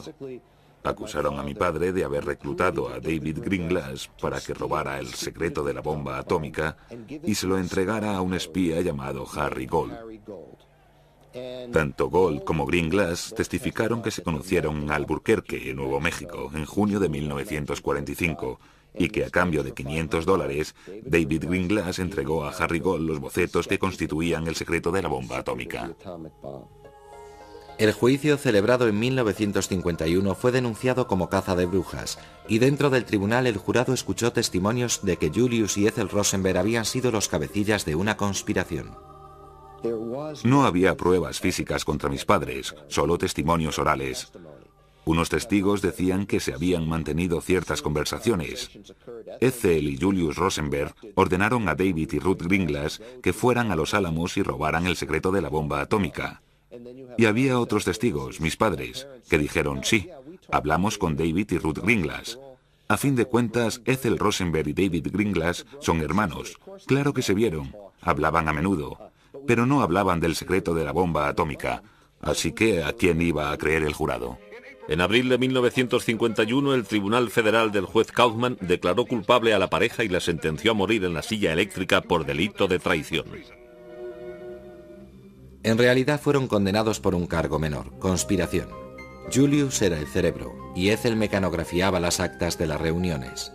Speaker 2: Acusaron a mi padre de haber reclutado a David Greenglass para que robara el secreto de la bomba atómica y se lo entregara a un espía llamado Harry Gold. Tanto Gold como Greenglass testificaron que se conocieron en Albuquerque, Nuevo México, en junio de 1945, y que a cambio de $500, David Greenglass entregó a Harry Gold los bocetos que constituían el secreto de la bomba atómica.
Speaker 1: El juicio, celebrado en 1951, fue denunciado como caza de brujas, y dentro del tribunal el jurado escuchó testimonios de que Julius y Ethel Rosenberg habían sido los cabecillas de una conspiración.
Speaker 2: No había pruebas físicas contra mis padres, solo testimonios orales. Unos testigos decían que se habían mantenido ciertas conversaciones. Ethel y Julius Rosenberg ordenaron a David y Ruth Greenglass que fueran a Los Álamos y robaran el secreto de la bomba atómica. Y había otros testigos, mis padres, que dijeron sí, hablamos con David y Ruth Greenglass. A fin de cuentas, Ethel Rosenberg y David Greenglass son hermanos. Claro que se vieron, hablaban a menudo, pero no hablaban del secreto de la bomba atómica. Así que, ¿a quién iba a creer el jurado?
Speaker 3: En abril de 1951, el Tribunal Federal del juez Kaufman declaró culpable a la pareja y la sentenció a morir en la silla eléctrica por delito de traición.
Speaker 1: En realidad fueron condenados por un cargo menor, conspiración. Julius era el cerebro y Ethel mecanografiaba las actas de las reuniones.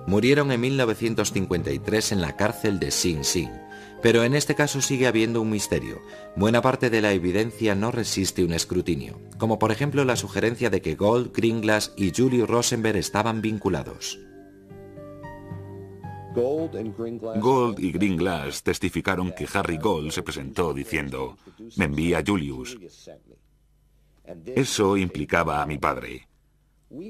Speaker 1: Murieron en 1953 en la cárcel de Sing Sing, pero en este caso sigue habiendo un misterio. Buena parte de la evidencia no resiste un escrutinio, como por ejemplo la sugerencia de que Gold, Greenglass y Julius Rosenberg estaban vinculados.
Speaker 2: Gold y Greenglass testificaron que Harry Gold se presentó diciendo, me envía Julius. Eso implicaba a mi padre.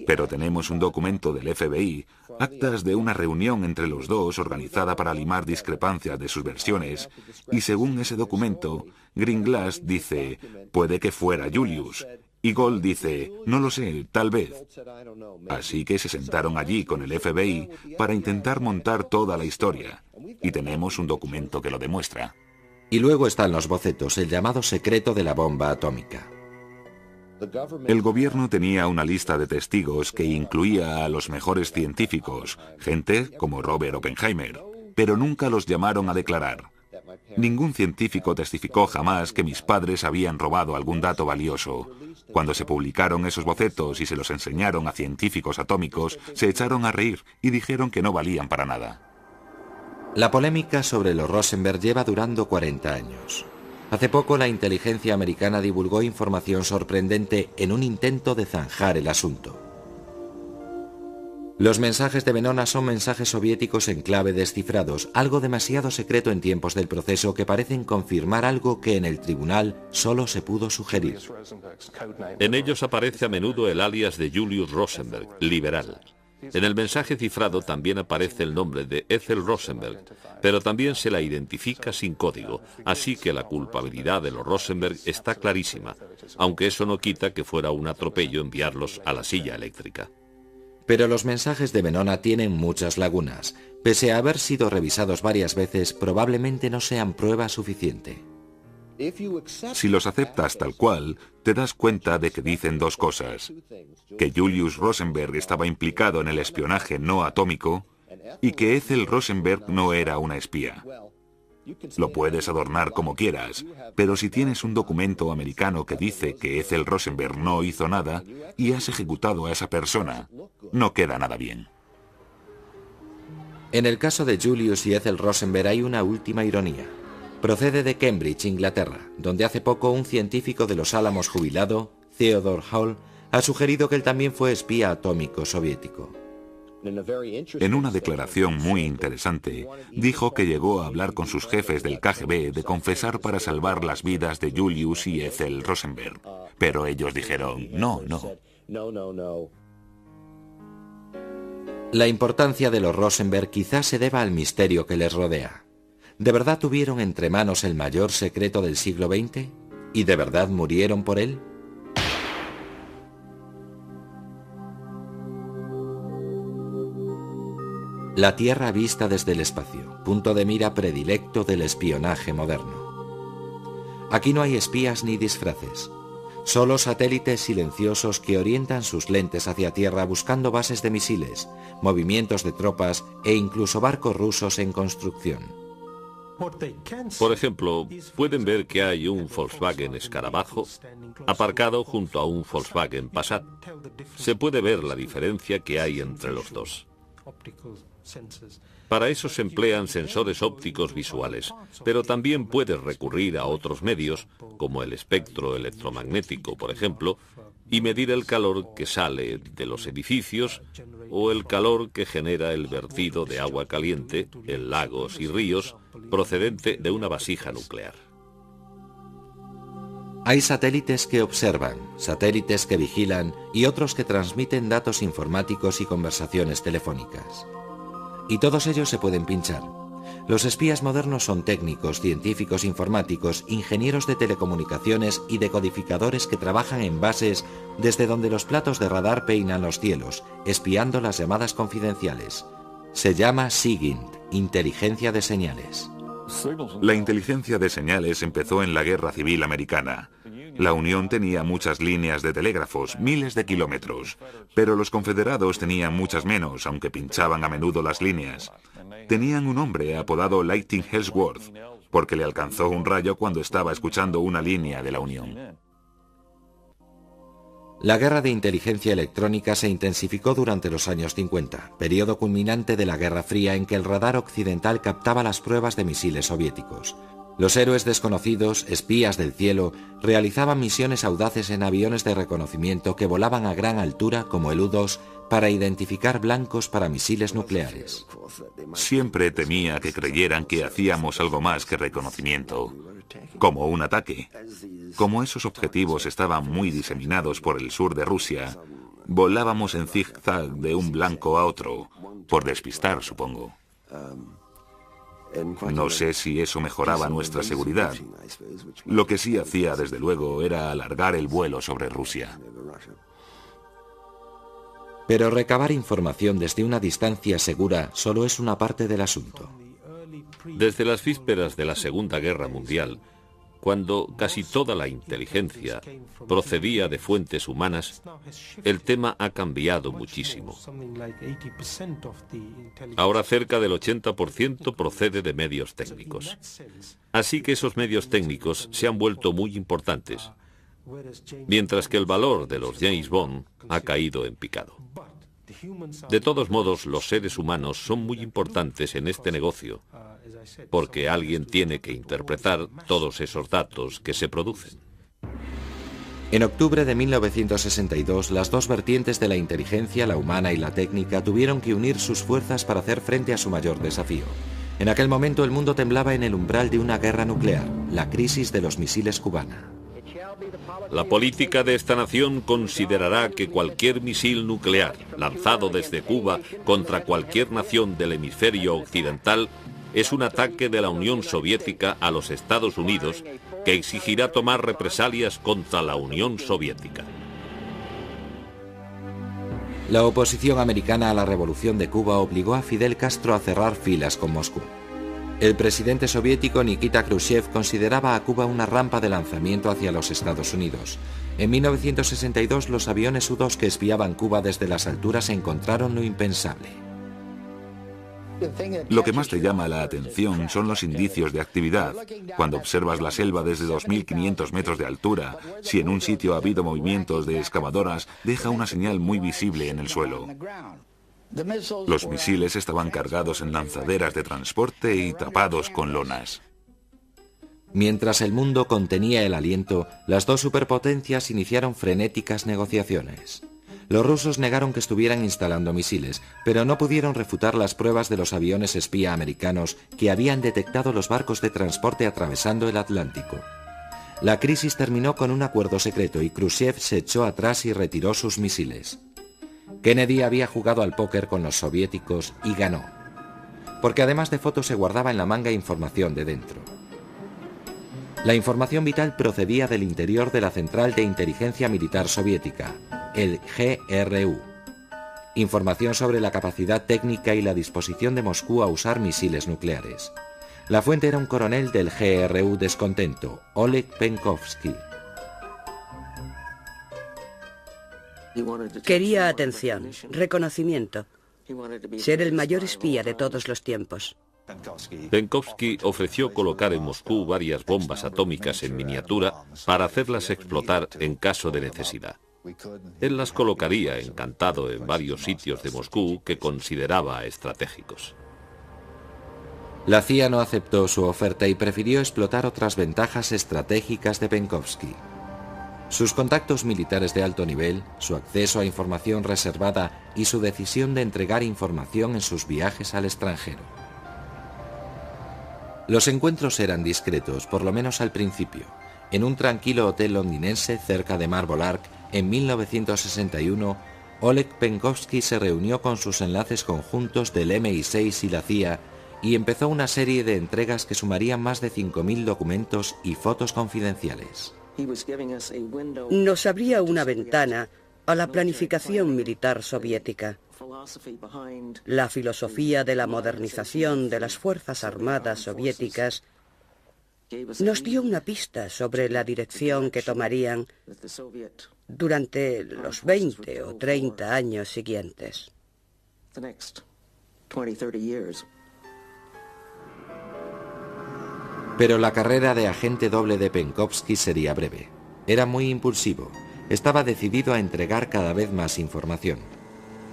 Speaker 2: Pero tenemos un documento del FBI, actas de una reunión entre los dos organizada para limar discrepancias de sus versiones, y según ese documento, Greenglass dice, puede que fuera Julius, y Gold dice, no lo sé, tal vez. Así que se sentaron allí con el FBI para intentar montar toda la historia, y tenemos un documento que lo demuestra.
Speaker 1: Y luego están los bocetos, el llamado secreto de la bomba atómica.
Speaker 2: El gobierno tenía una lista de testigos que incluía a los mejores científicos, gente como Robert Oppenheimer, pero nunca los llamaron a declarar. Ningún científico testificó jamás que mis padres habían robado algún dato valioso. Cuando se publicaron esos bocetos y se los enseñaron a científicos atómicos, se echaron a reír y dijeron que no valían para nada.
Speaker 1: La polémica sobre los Rosenberg lleva durando 40 años. Hace poco la inteligencia americana divulgó información sorprendente en un intento de zanjar el asunto. Los mensajes de Venona son mensajes soviéticos en clave descifrados, algo demasiado secreto en tiempos del proceso que parecen confirmar algo que en el tribunal solo se pudo sugerir.
Speaker 3: En ellos aparece a menudo el alias de Julius Rosenberg, liberal. En el mensaje cifrado también aparece el nombre de Ethel Rosenberg, pero también se la identifica sin código, así que la culpabilidad de los Rosenberg está clarísima, aunque eso no quita que fuera un atropello enviarlos a la silla eléctrica.
Speaker 1: Pero los mensajes de Venona tienen muchas lagunas. Pese a haber sido revisados varias veces, probablemente no sean prueba suficiente.
Speaker 2: Si los aceptas tal cual, te das cuenta de que dicen dos cosas: que Julius Rosenberg estaba implicado en el espionaje no atómico y que Ethel Rosenberg no era una espía. Lo puedes adornar como quieras, pero si tienes un documento americano que dice que Ethel Rosenberg no hizo nada y has ejecutado a esa persona, no queda nada bien.
Speaker 1: En el caso de Julius y Ethel Rosenberg hay una última ironía. Procede de Cambridge, Inglaterra, donde hace poco un científico de los Álamos jubilado, Theodore Hall, ha sugerido que él también fue espía atómico soviético.
Speaker 2: En una declaración muy interesante, dijo que llegó a hablar con sus jefes del KGB de confesar para salvar las vidas de Julius y Ethel Rosenberg. Pero ellos dijeron, no.
Speaker 1: La importancia de los Rosenberg quizás se deba al misterio que les rodea. ¿De verdad tuvieron entre manos el mayor secreto del siglo XX? ¿Y de verdad murieron por él? La Tierra vista desde el espacio, punto de mira predilecto del espionaje moderno. Aquí no hay espías ni disfraces, solo satélites silenciosos que orientan sus lentes hacia Tierra buscando bases de misiles, movimientos de tropas e incluso barcos rusos en construcción.
Speaker 3: Por ejemplo, pueden ver que hay un Volkswagen Escarabajo aparcado junto a un Volkswagen Passat. Se puede ver la diferencia que hay entre los dos. Para eso se emplean sensores ópticos visuales, pero también puedes recurrir a otros medios, como el espectro electromagnético, por ejemplo, y medir el calor que sale de los edificios o el calor que genera el vertido de agua caliente en lagos y ríos procedente de una vasija nuclear.
Speaker 1: Hay satélites que observan, satélites que vigilan y otros que transmiten datos informáticos y conversaciones telefónicas. Y todos ellos se pueden pinchar. Los espías modernos son técnicos, científicos informáticos, ingenieros de telecomunicaciones y decodificadores que trabajan en bases desde donde los platos de radar peinan los cielos, espiando las llamadas confidenciales. Se llama SIGINT, inteligencia de señales.
Speaker 2: La inteligencia de señales empezó en la Guerra Civil Americana. La Unión tenía muchas líneas de telégrafos, miles de kilómetros, pero los confederados tenían muchas menos, aunque pinchaban a menudo las líneas. Tenían un hombre apodado Lightning Ellsworth, porque le alcanzó un rayo cuando estaba escuchando una línea de la Unión.
Speaker 1: La guerra de inteligencia electrónica se intensificó durante los años 50, periodo culminante de la Guerra Fría en que el radar occidental captaba las pruebas de misiles soviéticos. Los héroes desconocidos, espías del cielo, realizaban misiones audaces en aviones de reconocimiento que volaban a gran altura como el U-2 para identificar blancos para misiles nucleares.
Speaker 2: Siempre temía que creyeran que hacíamos algo más que reconocimiento, como un ataque. Como esos objetivos estaban muy diseminados por el sur de Rusia, volábamos en zigzag de un blanco a otro, por despistar, supongo. No sé si eso mejoraba nuestra seguridad. Lo que sí hacía, desde luego, era alargar el vuelo sobre Rusia.
Speaker 1: Pero recabar información desde una distancia segura solo es una parte del asunto.
Speaker 3: Desde las vísperas de la Segunda Guerra Mundial, cuando casi toda la inteligencia procedía de fuentes humanas, el tema ha cambiado muchísimo. Ahora cerca del 80% procede de medios técnicos. Así que esos medios técnicos se han vuelto muy importantes, mientras que el valor de los James Bond ha caído en picado. De todos modos, los seres humanos son muy importantes en este negocio, porque alguien tiene que interpretar todos esos datos que se producen.
Speaker 1: En octubre de 1962, las dos vertientes de la inteligencia, la humana y la técnica, tuvieron que unir sus fuerzas para hacer frente a su mayor desafío. En aquel momento el mundo temblaba en el umbral de una guerra nuclear, la crisis de los misiles cubana.
Speaker 3: La política de esta nación considerará que cualquier misil nuclear lanzado desde Cuba contra cualquier nación del hemisferio occidental es un ataque de la Unión Soviética a los Estados Unidos que exigirá tomar represalias contra la Unión Soviética.
Speaker 1: La oposición americana a la revolución de Cuba obligó a Fidel Castro a cerrar filas con Moscú. El presidente soviético Nikita Khrushchev consideraba a Cuba una rampa de lanzamiento hacia los Estados Unidos. En 1962 los aviones U-2 que espiaban Cuba desde las alturas encontraron lo impensable.
Speaker 2: Lo que más te llama la atención son los indicios de actividad. Cuando observas la selva desde 2.500 metros de altura, si en un sitio ha habido movimientos de excavadoras, deja una señal muy visible en el suelo. Los misiles estaban cargados en lanzaderas de transporte y tapados con lonas.
Speaker 1: Mientras el mundo contenía el aliento, las dos superpotencias iniciaron frenéticas negociaciones. Los rusos negaron que estuvieran instalando misiles, pero no pudieron refutar las pruebas de los aviones espía americanos que habían detectado los barcos de transporte atravesando el Atlántico. La crisis terminó con un acuerdo secreto y Khrushchev se echó atrás y retiró sus misiles. Kennedy había jugado al póker con los soviéticos y ganó, porque además de fotos se guardaba en la manga información de dentro. La información vital procedía del interior de la Central de Inteligencia Militar Soviética, el GRU. Información sobre la capacidad técnica y la disposición de Moscú a usar misiles nucleares. La fuente era un coronel del GRU descontento, Oleg Penkovsky.
Speaker 4: Quería atención, reconocimiento, ser el mayor espía de todos los tiempos.
Speaker 3: Penkovsky ofreció colocar en Moscú varias bombas atómicas en miniatura para hacerlas explotar en caso de necesidad. Él las colocaría encantado en varios sitios de Moscú que consideraba estratégicos.
Speaker 1: La CIA no aceptó su oferta y prefirió explotar otras ventajas estratégicas de Penkovsky. Sus contactos militares de alto nivel, su acceso a información reservada y su decisión de entregar información en sus viajes al extranjero. Los encuentros eran discretos, por lo menos al principio. En un tranquilo hotel londinense cerca de Marble Arch, en 1961, Oleg Penkovsky se reunió con sus enlaces conjuntos del MI6 y la CIA y empezó una serie de entregas que sumarían más de 5.000 documentos y fotos confidenciales.
Speaker 4: Nos abría una ventana a la planificación militar soviética, la filosofía de la modernización de las Fuerzas Armadas soviéticas. Nos dio una pista sobre la dirección que tomarían durante los 20 o 30 años siguientes.
Speaker 1: Pero la carrera de agente doble de Penkovsky sería breve. Era muy impulsivo. Estaba decidido a entregar cada vez más información.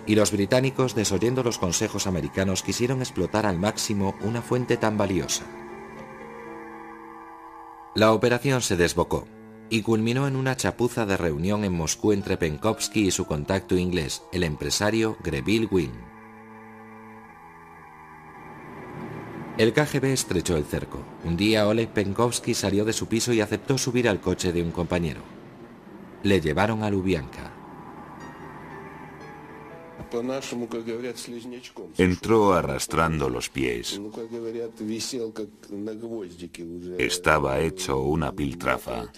Speaker 1: Y los británicos, desoyendo los consejos americanos, quisieron explotar al máximo una fuente tan valiosa. La operación se desbocó y culminó en una chapuza de reunión en Moscú entre Penkovsky y su contacto inglés, el empresario Greville Wynne. El KGB estrechó el cerco. Un día Oleg Penkovsky salió de su piso y aceptó subir al coche de un compañero. Le llevaron a Lubyanka.
Speaker 2: Entró arrastrando los pies. Estaba hecho una piltrafa.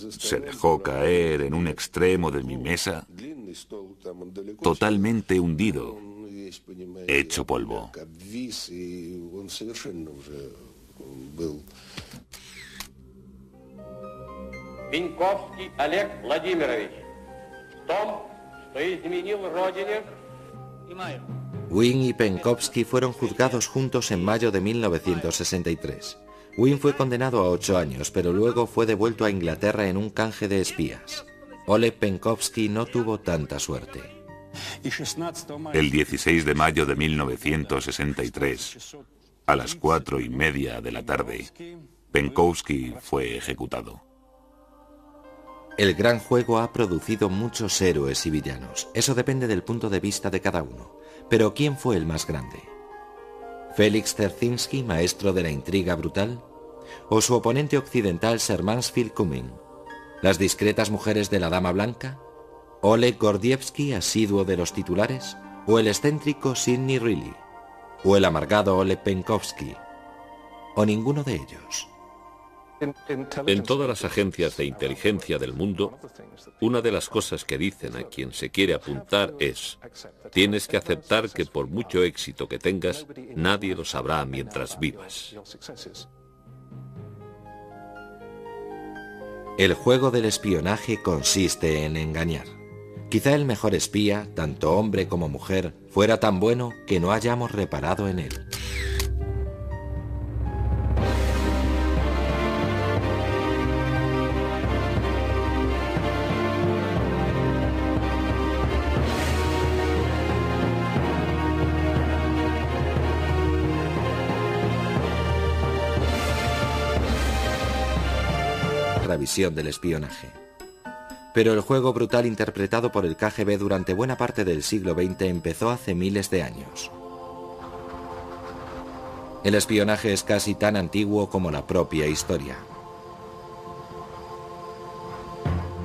Speaker 2: Se dejó caer en un extremo de mi mesa, totalmente hundido, hecho polvo.
Speaker 5: Penkovsky Oleg Vladimirovich.
Speaker 1: Wynne y Penkovsky fueron juzgados juntos en mayo de 1963. Wynne fue condenado a 8 años, pero luego fue devuelto a Inglaterra en un canje de espías. Oleg Penkovsky no tuvo tanta suerte.
Speaker 2: El 16 de mayo de 1963, a las 4:30 de la tarde, Penkovsky fue ejecutado.
Speaker 1: El gran juego ha producido muchos héroes y villanos. Eso depende del punto de vista de cada uno. Pero ¿quién fue el más grande? ¿Félix Dzerzhinsky, maestro de la intriga brutal? ¿O su oponente occidental Sir Mansfield Cumming? ¿Las discretas mujeres de la Dama Blanca? ¿Oleg Gordievsky, asiduo de los titulares? ¿O el excéntrico Sidney Reilly? ¿O el amargado Oleg Penkovsky? ¿O ninguno de ellos?
Speaker 3: En todas las agencias de inteligencia del mundo, una de las cosas que dicen a quien se quiere apuntar es: tienes que aceptar que por mucho éxito que tengas, nadie lo sabrá mientras vivas.
Speaker 1: El juego del espionaje consiste en engañar. Quizá el mejor espía, tanto hombre como mujer, fuera tan bueno que no hayamos reparado en él. La visión del espionaje. Pero el juego brutal interpretado por el KGB durante buena parte del siglo XX empezó hace miles de años. El espionaje es casi tan antiguo como la propia historia.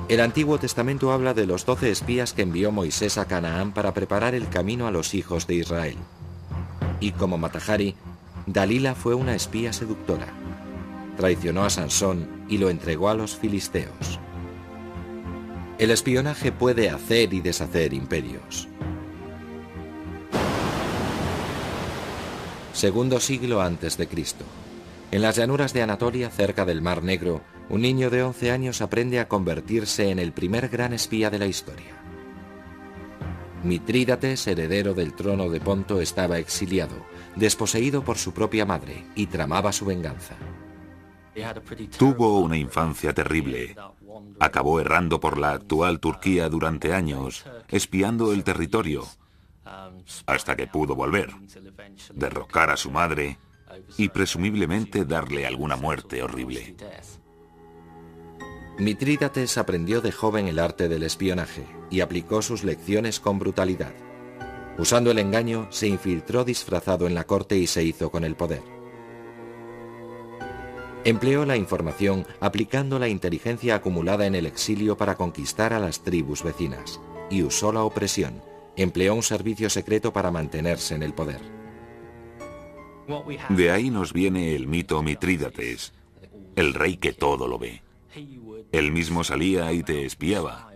Speaker 1: El Antiguo Testamento habla de los 12 espías que envió Moisés a Canaán para preparar el camino a los hijos de Israel. Y como Matahari, Dalila fue una espía seductora. Traicionó a Sansón y lo entregó a los filisteos. El espionaje puede hacer y deshacer imperios. Segundo siglo antes de Cristo. En las llanuras de Anatolia, cerca del Mar Negro, un niño de 11 años aprende a convertirse en el primer gran espía de la historia. Mitrídates, heredero del trono de Ponto, estaba exiliado, desposeído por su propia madre, y tramaba su venganza.
Speaker 2: Tuvo una infancia terrible. Acabó errando por la actual Turquía durante años, espiando el territorio, hasta que pudo volver, derrocar a su madre y presumiblemente darle alguna muerte horrible.
Speaker 1: Mitrídates aprendió de joven el arte del espionaje y aplicó sus lecciones con brutalidad. Usando el engaño, se infiltró disfrazado en la corte y se hizo con el poder. Empleó la información aplicando la inteligencia acumulada en el exilio para conquistar a las tribus vecinas, y usó la opresión. Empleó un servicio secreto para mantenerse en el poder.
Speaker 2: De ahí nos viene el mito Mitrídates, el rey que todo lo ve. Él mismo salía y te espiaba.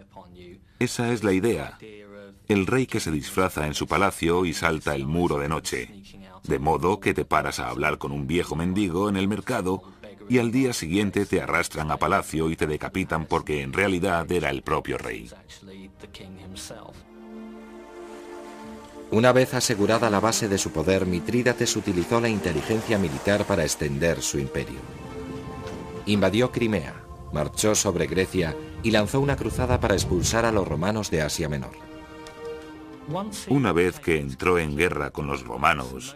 Speaker 2: Esa es la idea. El rey que se disfraza en su palacio y salta el muro de noche, de modo que te paras a hablar con un viejo mendigo en el mercado y al día siguiente te arrastran a palacio y te decapitan porque en realidad era el propio rey.
Speaker 1: Una vez asegurada la base de su poder, Mitrídates utilizó la inteligencia militar para extender su imperio. Invadió Crimea, marchó sobre Grecia y lanzó una cruzada para expulsar a los romanos de Asia Menor.
Speaker 2: Una vez que entró en guerra con los romanos,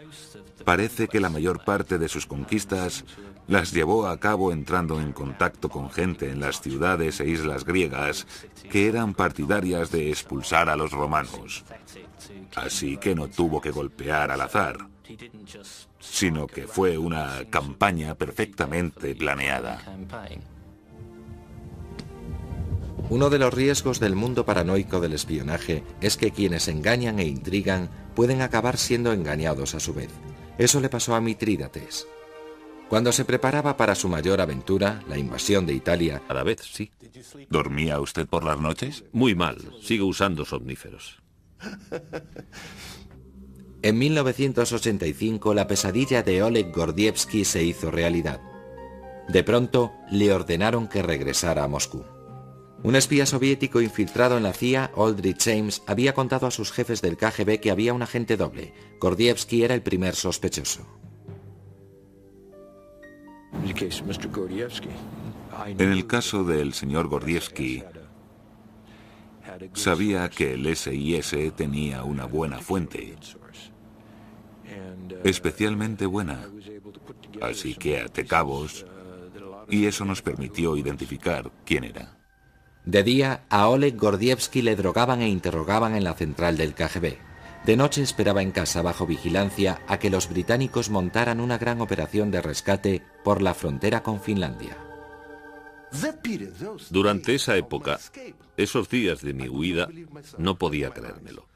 Speaker 2: parece que la mayor parte de sus conquistas las llevó a cabo entrando en contacto con gente en las ciudades e islas griegas que eran partidarias de expulsar a los romanos. Así que no tuvo que golpear al azar, sino que fue una campaña perfectamente planeada.
Speaker 1: Uno de los riesgos del mundo paranoico del espionaje es que quienes engañan e intrigan pueden acabar siendo engañados a su vez. Eso le pasó a Mitrídates. Cuando se preparaba para su mayor aventura, la invasión de Italia...
Speaker 3: Cada vez sí.
Speaker 2: ¿Dormía usted por las noches?
Speaker 3: Muy mal. Sigo usando somníferos.
Speaker 1: En 1985, la pesadilla de Oleg Gordievsky se hizo realidad. De pronto, le ordenaron que regresara a Moscú. Un espía soviético infiltrado en la CIA, Aldrich James, había contado a sus jefes del KGB que había un agente doble. Gordievsky era el primer sospechoso.
Speaker 2: En el caso del señor Gordievsky, Sabía que el SIS tenía una buena fuente, especialmente buena, así que até cabos, y eso nos permitió identificar quién era.
Speaker 1: De día, a Oleg Gordievsky le drogaban e interrogaban en la central del KGB. De noche esperaba en casa bajo vigilancia a que los británicos montaran una gran operación de rescate por la frontera con Finlandia.
Speaker 3: Durante esa época, esos días de mi huida, no podía creérmelo.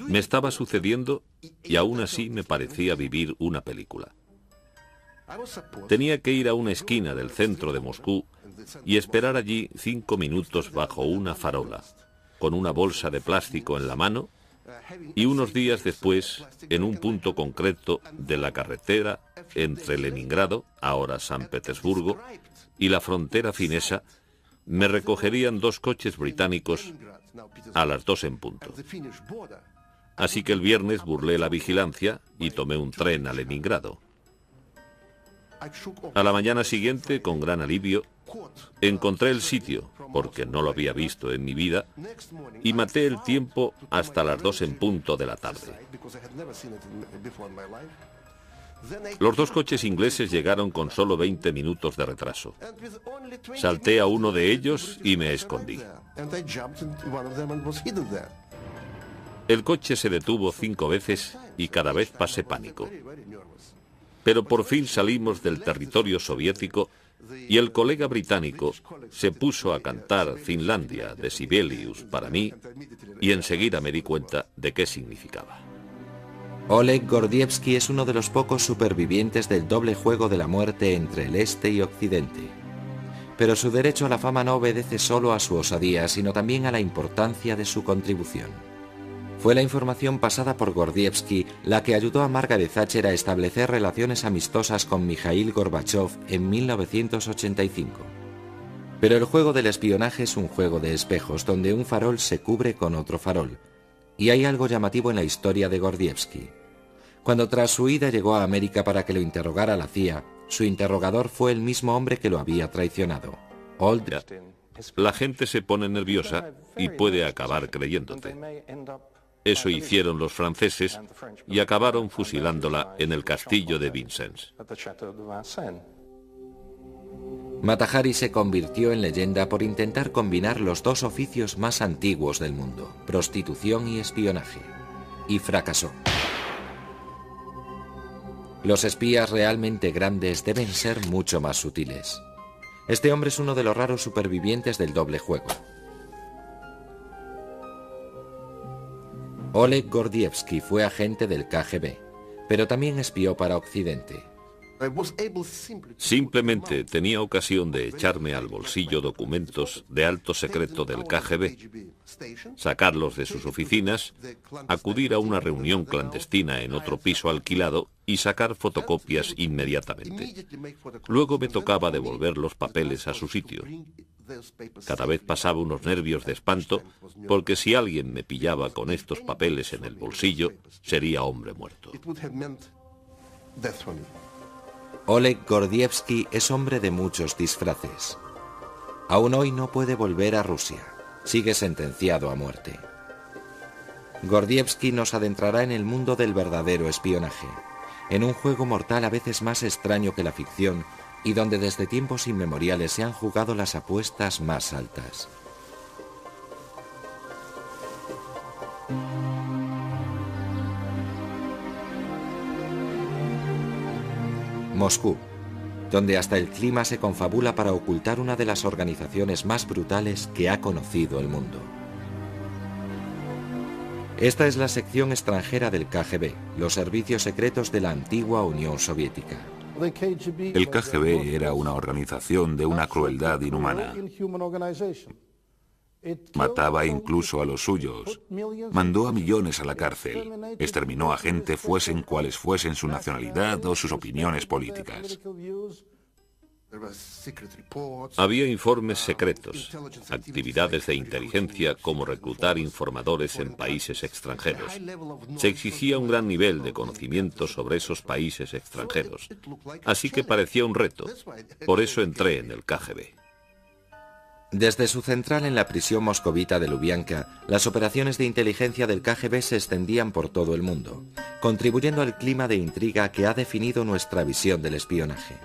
Speaker 3: Me estaba sucediendo y aún así me parecía vivir una película. Tenía que ir a una esquina del centro de Moscú y esperar allí 5 minutos bajo una farola, con una bolsa de plástico en la mano, y unos días después, en un punto concreto de la carretera entre Leningrado, ahora San Petersburgo, y la frontera finesa, me recogerían 2 coches británicos a las 2 en punto. Así que el viernes burlé la vigilancia y tomé un tren a Leningrado. A la mañana siguiente, con gran alivio, encontré el sitio, porque no lo había visto en mi vida, y maté el tiempo hasta las 2 en punto de la tarde. Los 2 coches ingleses llegaron con solo 20 minutos de retraso. Salté a uno de ellos y me escondí. El coche se detuvo 5 veces y cada vez pasé pánico. Pero por fin salimos del territorio soviético y el colega británico se puso a cantar Finlandia de Sibelius para mí y enseguida me di cuenta de qué significaba.
Speaker 1: Oleg Gordievsky es uno de los pocos supervivientes del doble juego de la muerte entre el Este y Occidente. Pero su derecho a la fama no obedece solo a su osadía, sino también a la importancia de su contribución. Fue la información pasada por Gordievsky la que ayudó a Margaret Thatcher a establecer relaciones amistosas con Mikhail Gorbachev en 1985. Pero el juego del espionaje es un juego de espejos donde un farol se cubre con otro farol. Y hay algo llamativo en la historia de Gordievsky. Cuando tras su huida llegó a América para que lo interrogara la CIA, su interrogador fue el mismo hombre que lo había traicionado, Aldrich.
Speaker 3: La gente se pone nerviosa y puede acabar creyéndote. Eso hicieron los franceses y acabaron fusilándola en el castillo de Vincennes.
Speaker 1: Mata Hari se convirtió en leyenda por intentar combinar los 2 oficios más antiguos del mundo, prostitución y espionaje, y fracasó. Los espías realmente grandes deben ser mucho más sutiles. Este hombre es uno de los raros supervivientes del doble juego. Oleg Gordievsky fue agente del KGB, pero también espió para Occidente.
Speaker 3: Simplemente tenía ocasión de echarme al bolsillo documentos de alto secreto del KGB, sacarlos de sus oficinas, acudir a una reunión clandestina en otro piso alquilado y sacar fotocopias inmediatamente. Luego me tocaba devolver los papeles a su sitio. Cada vez pasaba unos nervios de espanto, porque si alguien me pillaba con estos papeles en el bolsillo, sería hombre muerto.
Speaker 1: Oleg Gordievsky es hombre de muchos disfraces. Aún hoy no puede volver a Rusia. Sigue sentenciado a muerte. Gordievsky nos adentrará en el mundo del verdadero espionaje, en un juego mortal a veces más extraño que la ficción y donde desde tiempos inmemoriales se han jugado las apuestas más altas. Moscú, donde hasta el clima se confabula para ocultar una de las organizaciones más brutales que ha conocido el mundo. Esta es la sección extranjera del KGB, los servicios secretos de la antigua Unión Soviética.
Speaker 2: El KGB era una organización de una crueldad inhumana. Mataba incluso a los suyos, mandó a millones a la cárcel, exterminó a gente fuesen cuales fuesen su nacionalidad o sus opiniones políticas.
Speaker 3: Había informes secretos, actividades de inteligencia como reclutar informadores en países extranjeros. Se exigía un gran nivel de conocimiento sobre esos países extranjeros, así que parecía un reto. Por eso entré en el KGB.
Speaker 1: Desde su central en la prisión moscovita de Lubyanka, las operaciones de inteligencia del KGB se extendían por todo el mundo, contribuyendo al clima de intriga que ha definido nuestra visión del espionaje.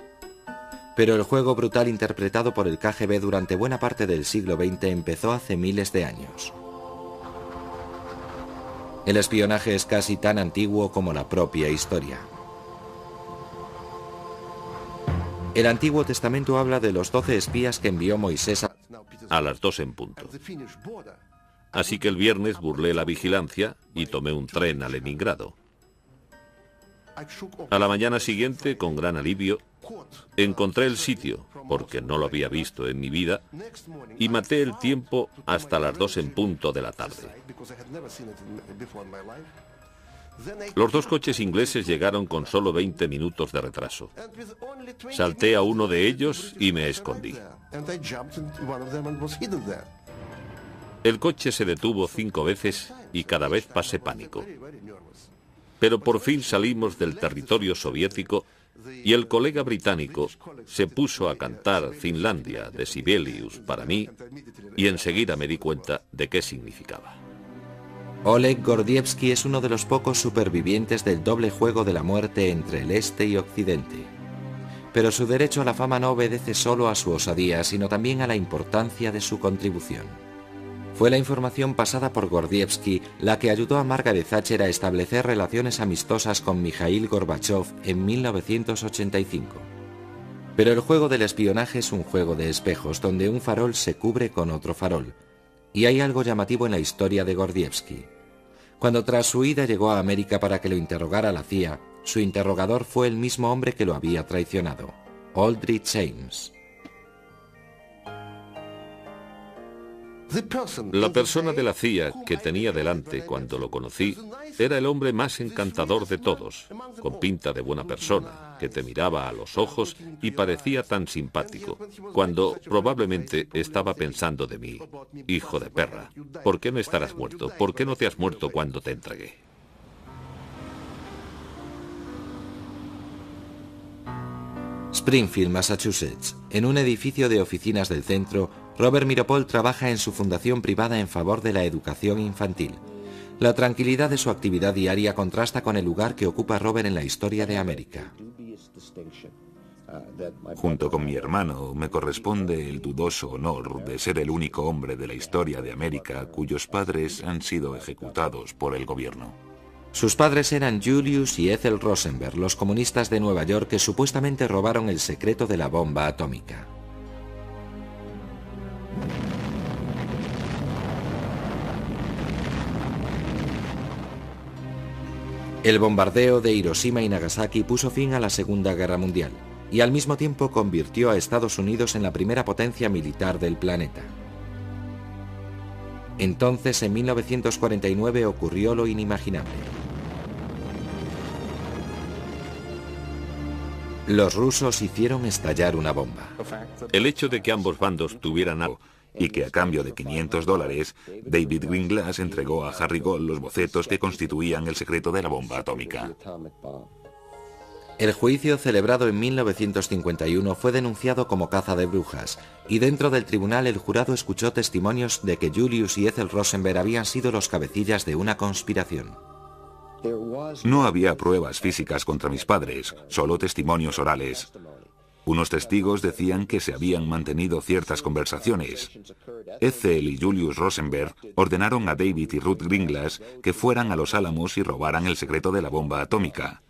Speaker 1: Pero el juego brutal interpretado por el KGB durante buena parte del siglo XX empezó hace miles de años. El espionaje es casi tan antiguo como la propia historia. El Antiguo Testamento habla de los 12 espías que envió Moisés
Speaker 3: a las 2 en punto. Así que el viernes burlé la vigilancia y tomé un tren a Leningrado. A la mañana siguiente, con gran alivio, encontré el sitio, porque no lo había visto en mi vida, y maté el tiempo hasta las 2 en punto de la tarde. Los 2 coches ingleses llegaron con solo 20 minutos de retraso. Salté a uno de ellos y me escondí. El coche se detuvo 5 veces y cada vez pasé pánico. Pero por fin salimos del territorio soviético y el colega británico se puso a cantar Finlandia de Sibelius para mí y enseguida me di cuenta de qué significaba.
Speaker 1: Oleg Gordievsky es uno de los pocos supervivientes del doble juego de la muerte entre el Este y Occidente. Pero su derecho a la fama no obedece solo a su osadía, sino también a la importancia de su contribución. Fue la información pasada por Gordievsky la que ayudó a Margaret Thatcher a establecer relaciones amistosas con Mikhail Gorbachev en 1985. Pero el juego del espionaje es un juego de espejos donde un farol se cubre con otro farol. Y hay algo llamativo en la historia de Gordievsky. Cuando tras su huida llegó a América para que lo interrogara la CIA, su interrogador fue el mismo hombre que lo había traicionado, Aldrich Ames.
Speaker 3: La persona de la CIA que tenía delante cuando lo conocí era el hombre más encantador de todos, con pinta de buena persona, que te miraba a los ojos y parecía tan simpático, cuando probablemente estaba pensando de mí: hijo de perra, ¿por qué no estarás muerto? ¿Por qué no te has muerto cuando te entregué?
Speaker 1: Springfield, Massachusetts. En un edificio de oficinas del centro, Robert Meeropol trabaja en su fundación privada en favor de la educación infantil. La tranquilidad de su actividad diaria contrasta con el lugar que ocupa Robert en la historia de América.
Speaker 2: Junto con mi hermano, me corresponde el dudoso honor de ser el único hombre de la historia de América cuyos padres han sido ejecutados por el gobierno.
Speaker 1: Sus padres eran Julius y Ethel Rosenberg, los comunistas de Nueva York que supuestamente robaron el secreto de la bomba atómica. El bombardeo de Hiroshima y Nagasaki puso fin a la Segunda Guerra Mundial y al mismo tiempo convirtió a Estados Unidos en la primera potencia militar del planeta. Entonces, en 1949, ocurrió lo inimaginable. Los rusos hicieron estallar una bomba.
Speaker 3: El hecho de que ambos bandos tuvieran algo
Speaker 2: y que a cambio de $500, David Greenglass entregó a Harry Gold los bocetos que constituían el secreto de la bomba atómica.
Speaker 1: El juicio, celebrado en 1951, fue denunciado como caza de brujas, y dentro del tribunal el jurado escuchó testimonios de que Julius y Ethel Rosenberg habían sido los cabecillas de una conspiración.
Speaker 2: No había pruebas físicas contra mis padres, solo testimonios orales. Unos testigos decían que se habían mantenido ciertas conversaciones. Ethel y Julius Rosenberg ordenaron a David y Ruth Greenglass que fueran a Los Álamos y robaran el secreto de la bomba atómica.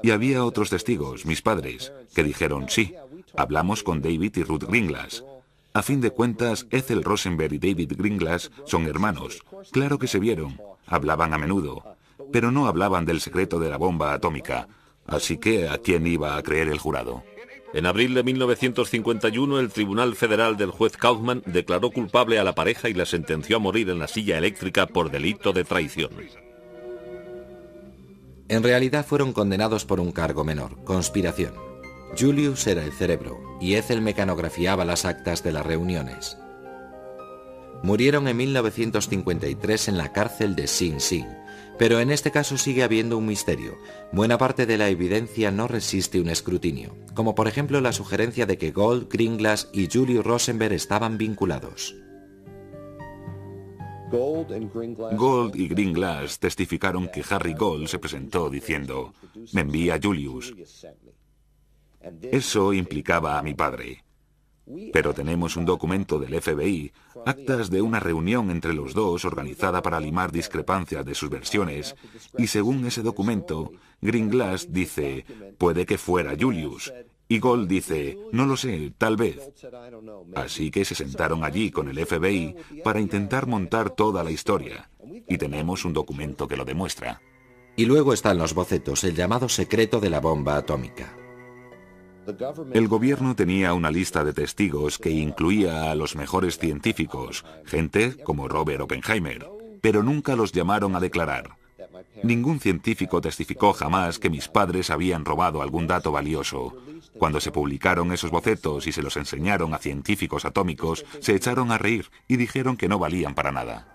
Speaker 2: Y había otros testigos, mis padres, que dijeron sí, hablamos con David y Ruth Greenglass. A fin de cuentas, Ethel Rosenberg y David Greenglass son hermanos. Claro que se vieron, hablaban a menudo, pero no hablaban del secreto de la bomba atómica. Así que, ¿a quién iba a creer el jurado?
Speaker 3: En abril de 1951, el Tribunal Federal del juez Kaufman declaró culpable a la pareja y la sentenció a morir en la silla eléctrica por delito de traición.
Speaker 1: En realidad fueron condenados por un cargo menor, conspiración. Julius era el cerebro y Ethel mecanografiaba las actas de las reuniones. Murieron en 1953 en la cárcel de Sing Sing, Pero en este caso sigue habiendo un misterio. Buena parte de la evidencia no resiste un escrutinio, como por ejemplo la sugerencia de que Gold, Greenglass y Julius Rosenberg estaban vinculados.
Speaker 2: Gold y Greenglass testificaron que Harry Gold se presentó diciendo: «Me envía Julius». Eso implicaba a mi padre. Pero tenemos un documento del FBI, actas de una reunión entre los dos organizada para limar discrepancias de sus versiones, y según ese documento, Greenglass dice: «Puede que fuera Julius», y Gold dice: «No lo sé, tal vez». Así que se sentaron allí con el FBI para intentar montar toda la historia, y tenemos un documento que lo demuestra.
Speaker 1: Y luego están los bocetos, el llamado secreto de la bomba atómica.
Speaker 2: El gobierno tenía una lista de testigos que incluía a los mejores científicos, gente como Robert Oppenheimer, pero nunca los llamaron a declarar. Ningún científico testificó jamás que mis padres habían robado algún dato valioso. Cuando se publicaron esos bocetos y se los enseñaron a científicos atómicos, se echaron a reír y dijeron que no valían para nada.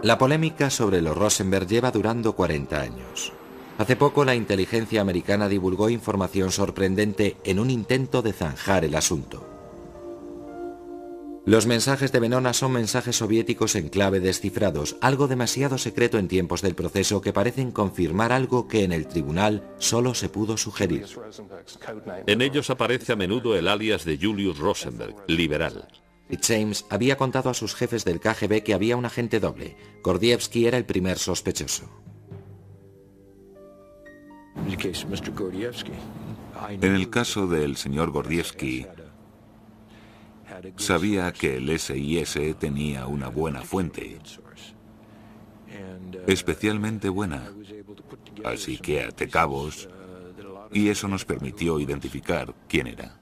Speaker 1: La polémica sobre los Rosenberg lleva durando 40 años. Hace poco la inteligencia americana divulgó información sorprendente en un intento de zanjar el asunto. Los mensajes de Venona son mensajes soviéticos en clave descifrados, algo demasiado secreto en tiempos del proceso que parecen confirmar algo que en el tribunal solo se pudo sugerir.
Speaker 3: En ellos aparece a menudo el alias de Julius Rosenberg, liberal.
Speaker 1: Y James había contado a sus jefes del KGB que había un agente doble. Gordievsky era el primer sospechoso.
Speaker 2: En el caso del señor Gordievsky, sabía que el SIS tenía una buena fuente, especialmente buena, así que até cabos, y eso nos permitió identificar quién era.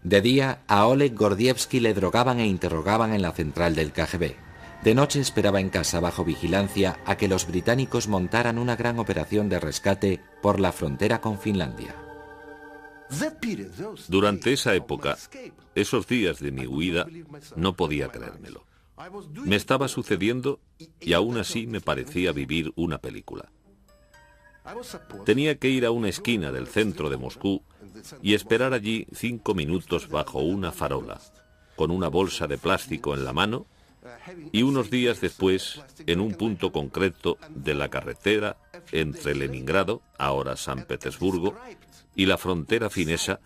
Speaker 1: De día, a Oleg Gordievsky le drogaban e interrogaban en la central del KGB. De noche esperaba en casa bajo vigilancia a que los británicos montaran una gran operación de rescate por la frontera con Finlandia.
Speaker 3: Durante esa época, esos días de mi huida, no podía creérmelo. Me estaba sucediendo y aún así me parecía vivir una película. Tenía que ir a una esquina del centro de Moscú y esperar allí 5 minutos bajo una farola, con una bolsa de plástico en la mano, y unos días después, en un punto concreto de la carretera entre Leningrado, ahora San Petersburgo, y la frontera finesa,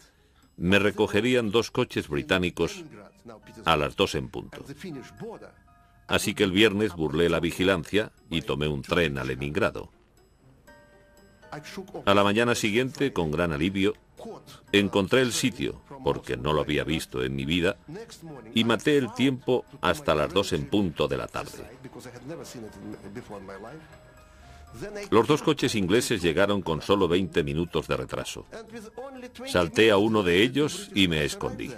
Speaker 3: me recogerían 2 coches británicos a las 2 en punto. Así que el viernes burlé la vigilancia y tomé un tren a Leningrado. A la mañana siguiente, con gran alivio, encontré el sitio, porque no lo había visto en mi vida, y maté el tiempo hasta las 2 en punto de la tarde. Los 2 coches ingleses llegaron con solo 20 minutos de retraso. Salté a uno de ellos y me escondí.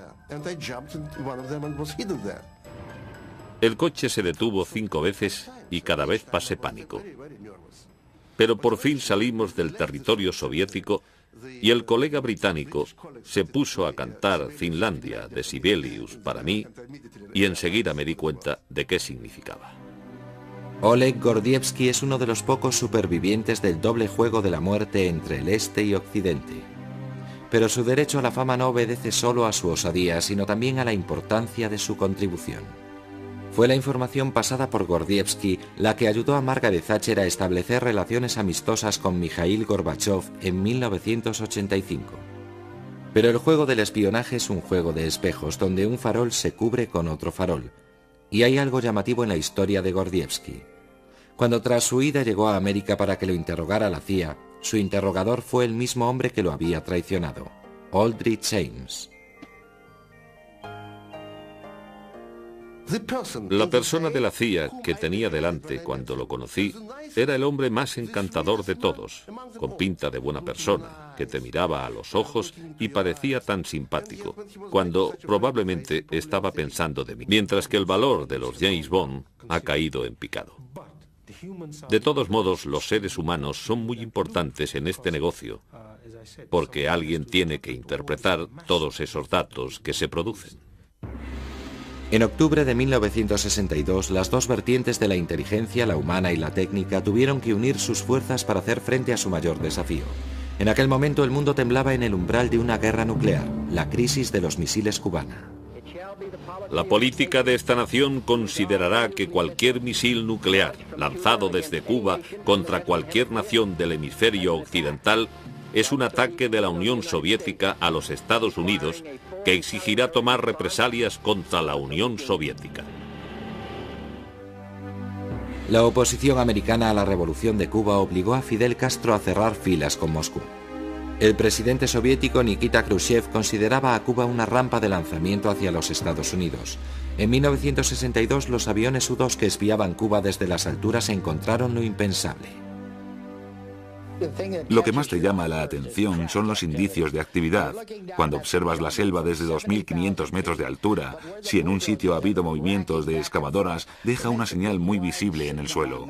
Speaker 3: El coche se detuvo 5 veces y cada vez pasé pánico. Pero por fin salimos del territorio soviético y el colega británico se puso a cantar Finlandia de Sibelius para mí y enseguida me di cuenta de qué significaba.
Speaker 1: Oleg Gordievsky es uno de los pocos supervivientes del doble juego de la muerte entre el Este y Occidente. Pero su derecho a la fama no obedece solo a su osadía, sino también a la importancia de su contribución. Fue la información pasada por Gordievsky la que ayudó a Margaret Thatcher a establecer relaciones amistosas con Mikhail Gorbachev en 1985. Pero el juego del espionaje es un juego de espejos donde un farol se cubre con otro farol. Y hay algo llamativo en la historia de Gordievsky. Cuando tras su huida llegó a América para que lo interrogara la CIA, su interrogador fue el mismo hombre que lo había traicionado, Aldrich James.
Speaker 3: La persona de la CIA que tenía delante cuando lo conocí era el hombre más encantador de todos, con pinta de buena persona, que te miraba a los ojos y parecía tan simpático, cuando probablemente estaba pensando de mí, mientras que el valor de los James Bond ha caído en picado. De todos modos, los seres humanos son muy importantes en este negocio, porque alguien tiene que interpretar todos esos datos que se producen.
Speaker 1: En octubre de 1962, las dos vertientes de la inteligencia, la humana y la técnica, tuvieron que unir sus fuerzas para hacer frente a su mayor desafío. En aquel momento el mundo temblaba en el umbral de una guerra nuclear, la crisis de los misiles cubana.
Speaker 3: La política de esta nación considerará que cualquier misil nuclear lanzado desde Cuba contra cualquier nación del hemisferio occidental es un ataque de la Unión Soviética a los Estados Unidos que exigirá tomar represalias contra la Unión Soviética.
Speaker 1: La oposición americana a la revolución de Cuba obligó a Fidel Castro a cerrar filas con Moscú. El presidente soviético Nikita Khrushchev consideraba a Cuba una rampa de lanzamiento hacia los Estados Unidos. En 1962 los aviones U-2 que espiaban Cuba desde las alturas encontraron lo impensable.
Speaker 2: Lo que más te llama la atención son los indicios de actividad. Cuando observas la selva desde 2.500 metros de altura, si en un sitio ha habido movimientos de excavadoras, deja una señal muy visible en el suelo.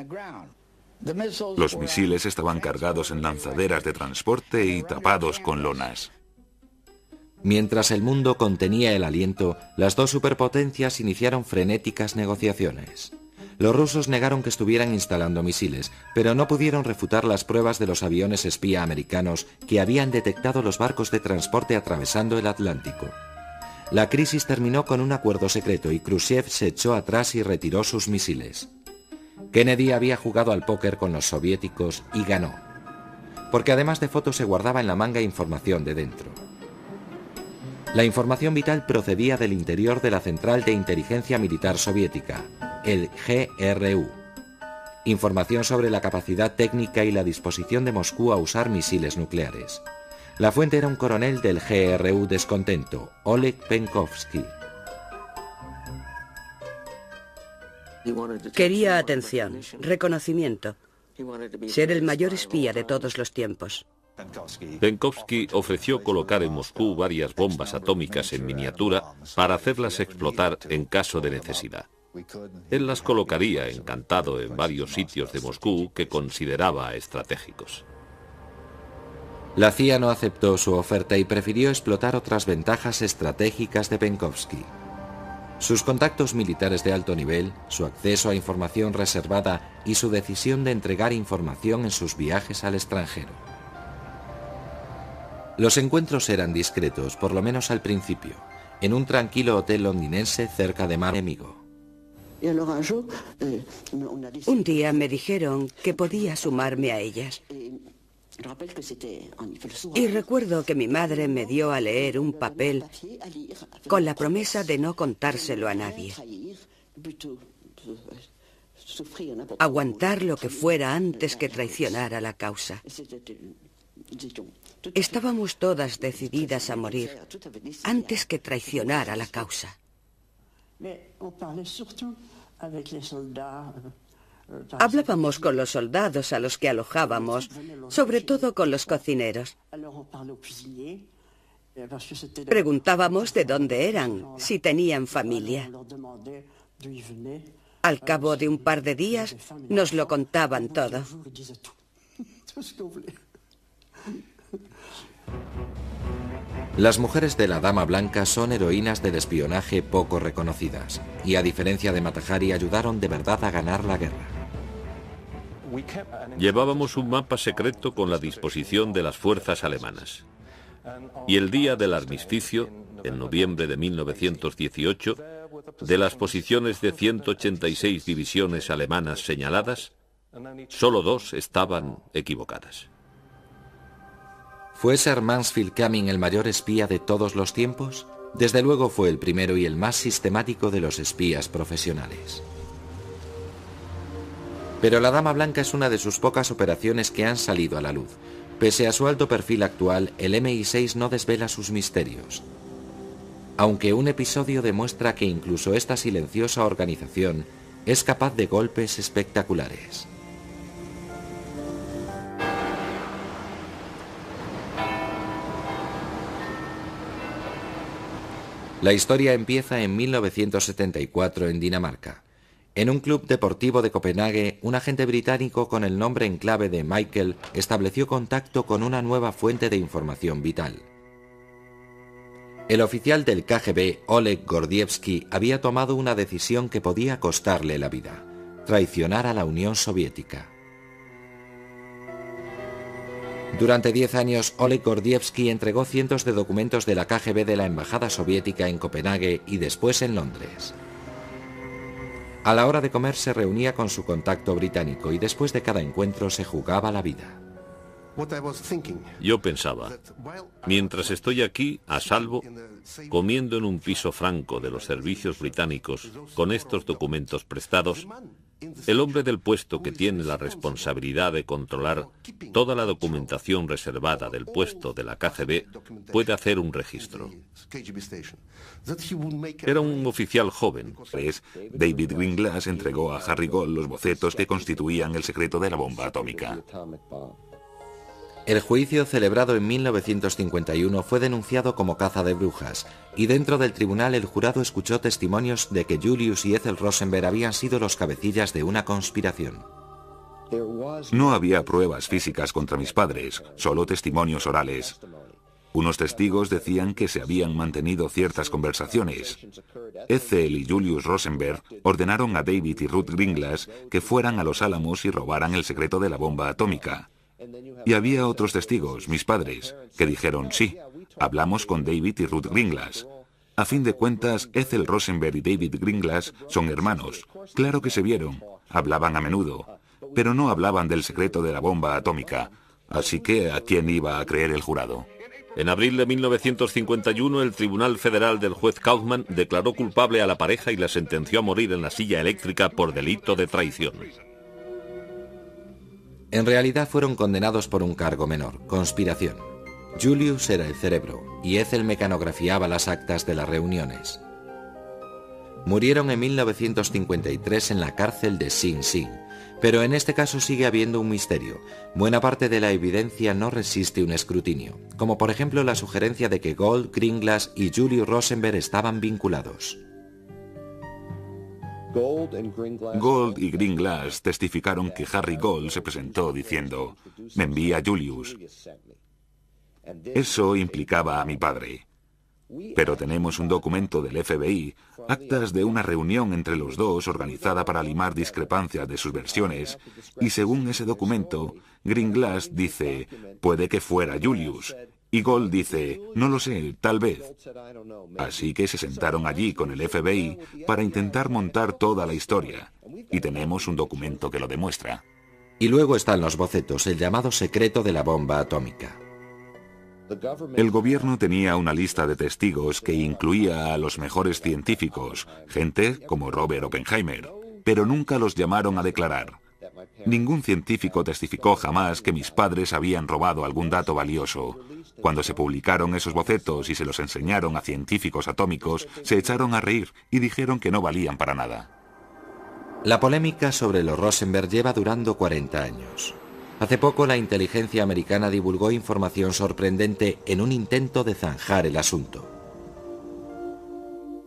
Speaker 2: Los misiles estaban cargados en lanzaderas de transporte y tapados con lonas.
Speaker 1: Mientras el mundo contenía el aliento, las dos superpotencias iniciaron frenéticas negociaciones. Los rusos negaron que estuvieran instalando misiles, pero no pudieron refutar las pruebas de los aviones espía americanos que habían detectado los barcos de transporte atravesando el Atlántico. La crisis terminó con un acuerdo secreto y Khrushchev se echó atrás y retiró sus misiles. Kennedy había jugado al póker con los soviéticos y ganó, porque además de fotos se guardaba en la manga información de dentro. La información vital procedía del interior de la Central de Inteligencia Militar Soviética, el GRU. Información sobre la capacidad técnica y la disposición de Moscú a usar misiles nucleares. La fuente era un coronel del GRU descontento, Oleg Penkovsky.
Speaker 4: Quería atención, reconocimiento, ser el mayor espía de todos los tiempos.
Speaker 3: Penkovsky ofreció colocar en Moscú varias bombas atómicas en miniatura para hacerlas explotar en caso de necesidad. Él las colocaría encantado en varios sitios de Moscú que consideraba estratégicos.
Speaker 1: La CIA no aceptó su oferta y prefirió explotar otras ventajas estratégicas de Penkovsky. Sus contactos militares de alto nivel, su acceso a información reservada y su decisión de entregar información en sus viajes al extranjero. Los encuentros eran discretos, por lo menos al principio, en un tranquilo hotel londinense cerca de Mar Amigo.
Speaker 4: Un día me dijeron que podía sumarme a ellas. Y recuerdo que mi madre me dio a leer un papel con la promesa de no contárselo a nadie. Aguantar lo que fuera antes que traicionar a la causa. Estábamos todas decididas a morir antes que traicionar a la causa. Hablábamos con los soldados a los que alojábamos, sobre todo con los cocineros. Preguntábamos de dónde eran, si tenían familia. Al cabo de un par de días nos lo contaban todo.
Speaker 1: Las mujeres de la Dama Blanca son heroínas del espionaje poco reconocidas y, a diferencia de Mata Hari, ayudaron de verdad a ganar la guerra.
Speaker 3: Llevábamos un mapa secreto con la disposición de las fuerzas alemanas. Y el día del armisticio, en noviembre de 1918, de las posiciones de 186 divisiones alemanas señaladas, solo 2 estaban equivocadas.
Speaker 1: ¿Fue Sir Mansfield Cumming el mayor espía de todos los tiempos? Desde luego fue el primero y el más sistemático de los espías profesionales. Pero la Dama Blanca es una de sus pocas operaciones que han salido a la luz. Pese a su alto perfil actual, el MI6 no desvela sus misterios. Aunque un episodio demuestra que incluso esta silenciosa organización es capaz de golpes espectaculares. La historia empieza en 1974 en Dinamarca. En un club deportivo de Copenhague, un agente británico con el nombre en clave de Michael estableció contacto con una nueva fuente de información vital. El oficial del KGB, Oleg Gordievsky, había tomado una decisión que podía costarle la vida: traicionar a la Unión Soviética. Durante 10 años, Oleg Gordievsky entregó cientos de documentos de la KGB de la Embajada Soviética en Copenhague y después en Londres. A la hora de comer se reunía con su contacto británico y después de cada encuentro se jugaba la vida.
Speaker 3: Yo pensaba, mientras estoy aquí, a salvo, comiendo en un piso franco de los servicios británicos con estos documentos prestados, el hombre del puesto que tiene la responsabilidad de controlar toda la documentación reservada del puesto de la KGB puede hacer un registro. Era un oficial joven.
Speaker 2: David Greenglass entregó a Harry Gold los bocetos que constituían el secreto de la bomba atómica.
Speaker 1: El juicio, celebrado en 1951, fue denunciado como caza de brujas, y dentro del tribunal el jurado escuchó testimonios de que Julius y Ethel Rosenberg habían sido los cabecillas de una conspiración.
Speaker 2: No había pruebas físicas contra mis padres, solo testimonios orales. Unos testigos decían que se habían mantenido ciertas conversaciones. Ethel y Julius Rosenberg ordenaron a David y Ruth Greenglass que fueran a Los Álamos y robaran el secreto de la bomba atómica. Y había otros testigos, mis padres, que dijeron sí, hablamos con David y Ruth Greenglass. A fin de cuentas, Ethel Rosenberg y David Greenglass son hermanos. Claro que se vieron, hablaban a menudo, pero no hablaban del secreto de la bomba atómica. Así que, ¿a quién iba a creer el jurado?
Speaker 3: En abril de 1951, el Tribunal Federal del juez Kaufman declaró culpable a la pareja y la sentenció a morir en la silla eléctrica por delito de traición.
Speaker 1: En realidad fueron condenados por un cargo menor: conspiración. Julius era el cerebro y Ethel mecanografiaba las actas de las reuniones. Murieron en 1953 en la cárcel de Sing Sing, pero en este caso sigue habiendo un misterio. Buena parte de la evidencia no resiste un escrutinio, como por ejemplo la sugerencia de que Gold, Greenglass y Julius Rosenberg estaban vinculados.
Speaker 2: Gold y Greenglass testificaron que Harry Gold se presentó diciendo, me envía a Julius. Eso implicaba a mi padre. Pero tenemos un documento del FBI, actas de una reunión entre los dos organizada para limar discrepancias de sus versiones, y según ese documento, Greenglass dice, puede que fuera Julius, y Gold dice, no lo sé, tal vez. Así que se sentaron allí con el FBI para intentar montar toda la historia, y tenemos un documento que lo demuestra.
Speaker 1: Y luego están los bocetos, el llamado secreto de la bomba atómica.
Speaker 2: El gobierno tenía una lista de testigos que incluía a los mejores científicos, gente como Robert Oppenheimer, pero nunca los llamaron a declarar. Ningún científico testificó jamás que mis padres habían robado algún dato valioso. Cuando se publicaron esos bocetos y se los enseñaron a científicos atómicos, se echaron a reír y dijeron que no valían para nada.
Speaker 1: La polémica sobre los Rosenberg lleva durando 40 años. Hace poco la inteligencia americana divulgó información sorprendente en un intento de zanjar el asunto.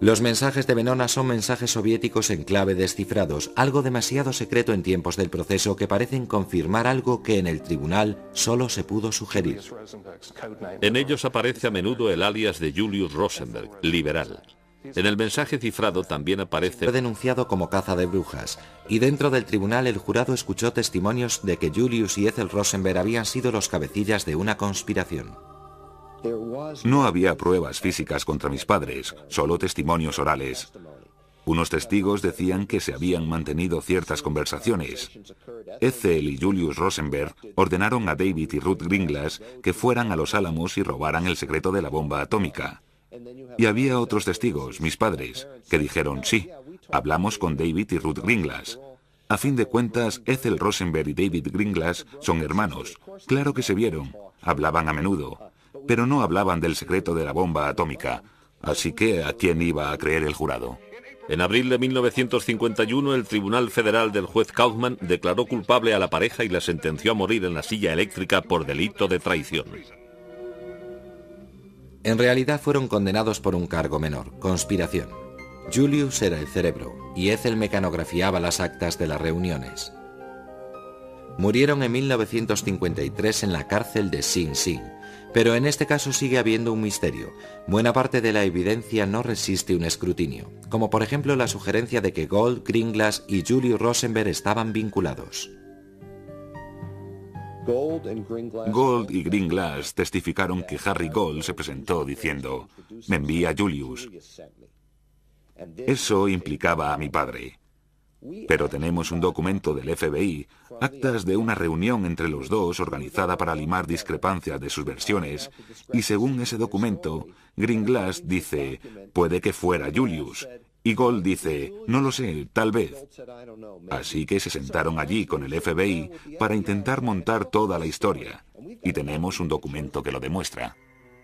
Speaker 1: Los mensajes de Venona son mensajes soviéticos en clave descifrados, algo demasiado secreto en tiempos del proceso que parecen confirmar algo que en el tribunal solo se pudo sugerir.
Speaker 3: En ellos aparece a menudo el alias de Julius Rosenberg, liberal. En el mensaje cifrado también aparece...
Speaker 1: Fue denunciado como caza de brujas, y dentro del tribunal el jurado escuchó testimonios de que Julius y Ethel Rosenberg habían sido los cabecillas de una conspiración.
Speaker 2: No había pruebas físicas contra mis padres, solo testimonios orales. Unos testigos decían que se habían mantenido ciertas conversaciones. Ethel y Julius Rosenberg ordenaron a David y Ruth Greenglass que fueran a Los Álamos y robaran el secreto de la bomba atómica. Y había otros testigos, mis padres, que dijeron sí, hablamos con David y Ruth Greenglass. A fin de cuentas, Ethel Rosenberg y David Greenglass son hermanos. Claro que se vieron, hablaban a menudo, pero no hablaban del secreto de la bomba atómica. Así que, ¿a quién iba a creer el jurado?
Speaker 3: En abril de 1951, el Tribunal Federal del juez Kaufman declaró culpable a la pareja y la sentenció a morir en la silla eléctrica por delito de traición.
Speaker 1: En realidad fueron condenados por un cargo menor: conspiración. Julius era el cerebro y Ethel mecanografiaba las actas de las reuniones. Murieron en 1953 en la cárcel de Sing Sing, Pero en este caso sigue habiendo un misterio. Buena parte de la evidencia no resiste un escrutinio, como por ejemplo la sugerencia de que Gold, Greenglass y Julius Rosenberg estaban vinculados.
Speaker 2: Gold y Greenglass testificaron que Harry Gold se presentó diciendo: «Me envía Julius». Eso implicaba a mi padre. Pero tenemos un documento del FBI, actas de una reunión entre los dos organizada para limar discrepancias de sus versiones, y según ese documento, Greenglass dice: «Puede que fuera Julius», y Gold dice: «No lo sé, tal vez». Así que se sentaron allí con el FBI para intentar montar toda la historia, y tenemos un documento que lo demuestra.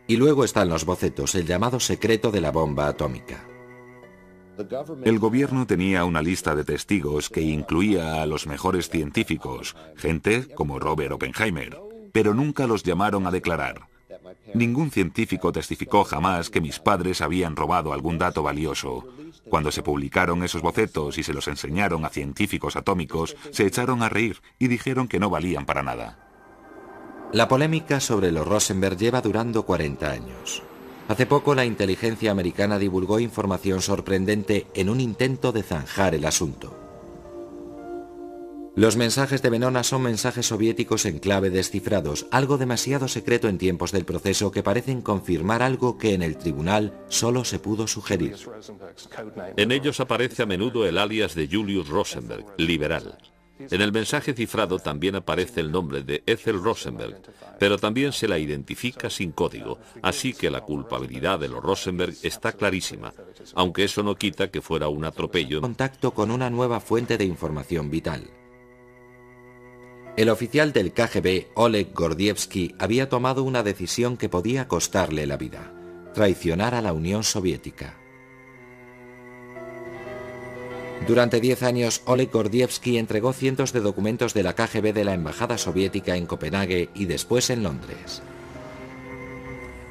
Speaker 1: Y luego están los bocetos, el llamado secreto de la bomba atómica.
Speaker 2: El gobierno tenía una lista de testigos que incluía a los mejores científicos, gente como Robert Oppenheimer, pero nunca los llamaron a declarar. Ningún científico testificó jamás que mis padres habían robado algún dato valioso. Cuando se publicaron esos bocetos y se los enseñaron a científicos atómicos, se echaron a reír y dijeron que no valían para nada.
Speaker 1: La polémica sobre los Rosenberg lleva durando 40 años. Hace poco la inteligencia americana divulgó información sorprendente en un intento de zanjar el asunto. Los mensajes de Venona son mensajes soviéticos en clave descifrados, algo demasiado secreto en tiempos del proceso que parecen confirmar algo que en el tribunal solo se pudo sugerir.
Speaker 3: En ellos aparece a menudo el alias de Julius Rosenberg, liberal. En el mensaje cifrado también aparece el nombre de Ethel Rosenberg, pero también se la identifica sin código, así que la culpabilidad de los Rosenberg está clarísima, aunque eso no quita que fuera un atropello.
Speaker 1: Contacto con una nueva fuente de información vital. El oficial del KGB, Oleg Gordievsky, había tomado una decisión que podía costarle la vida: traicionar a la Unión Soviética. Durante 10 años, Oleg Gordievsky entregó cientos de documentos de la KGB de la Embajada Soviética en Copenhague y después en Londres.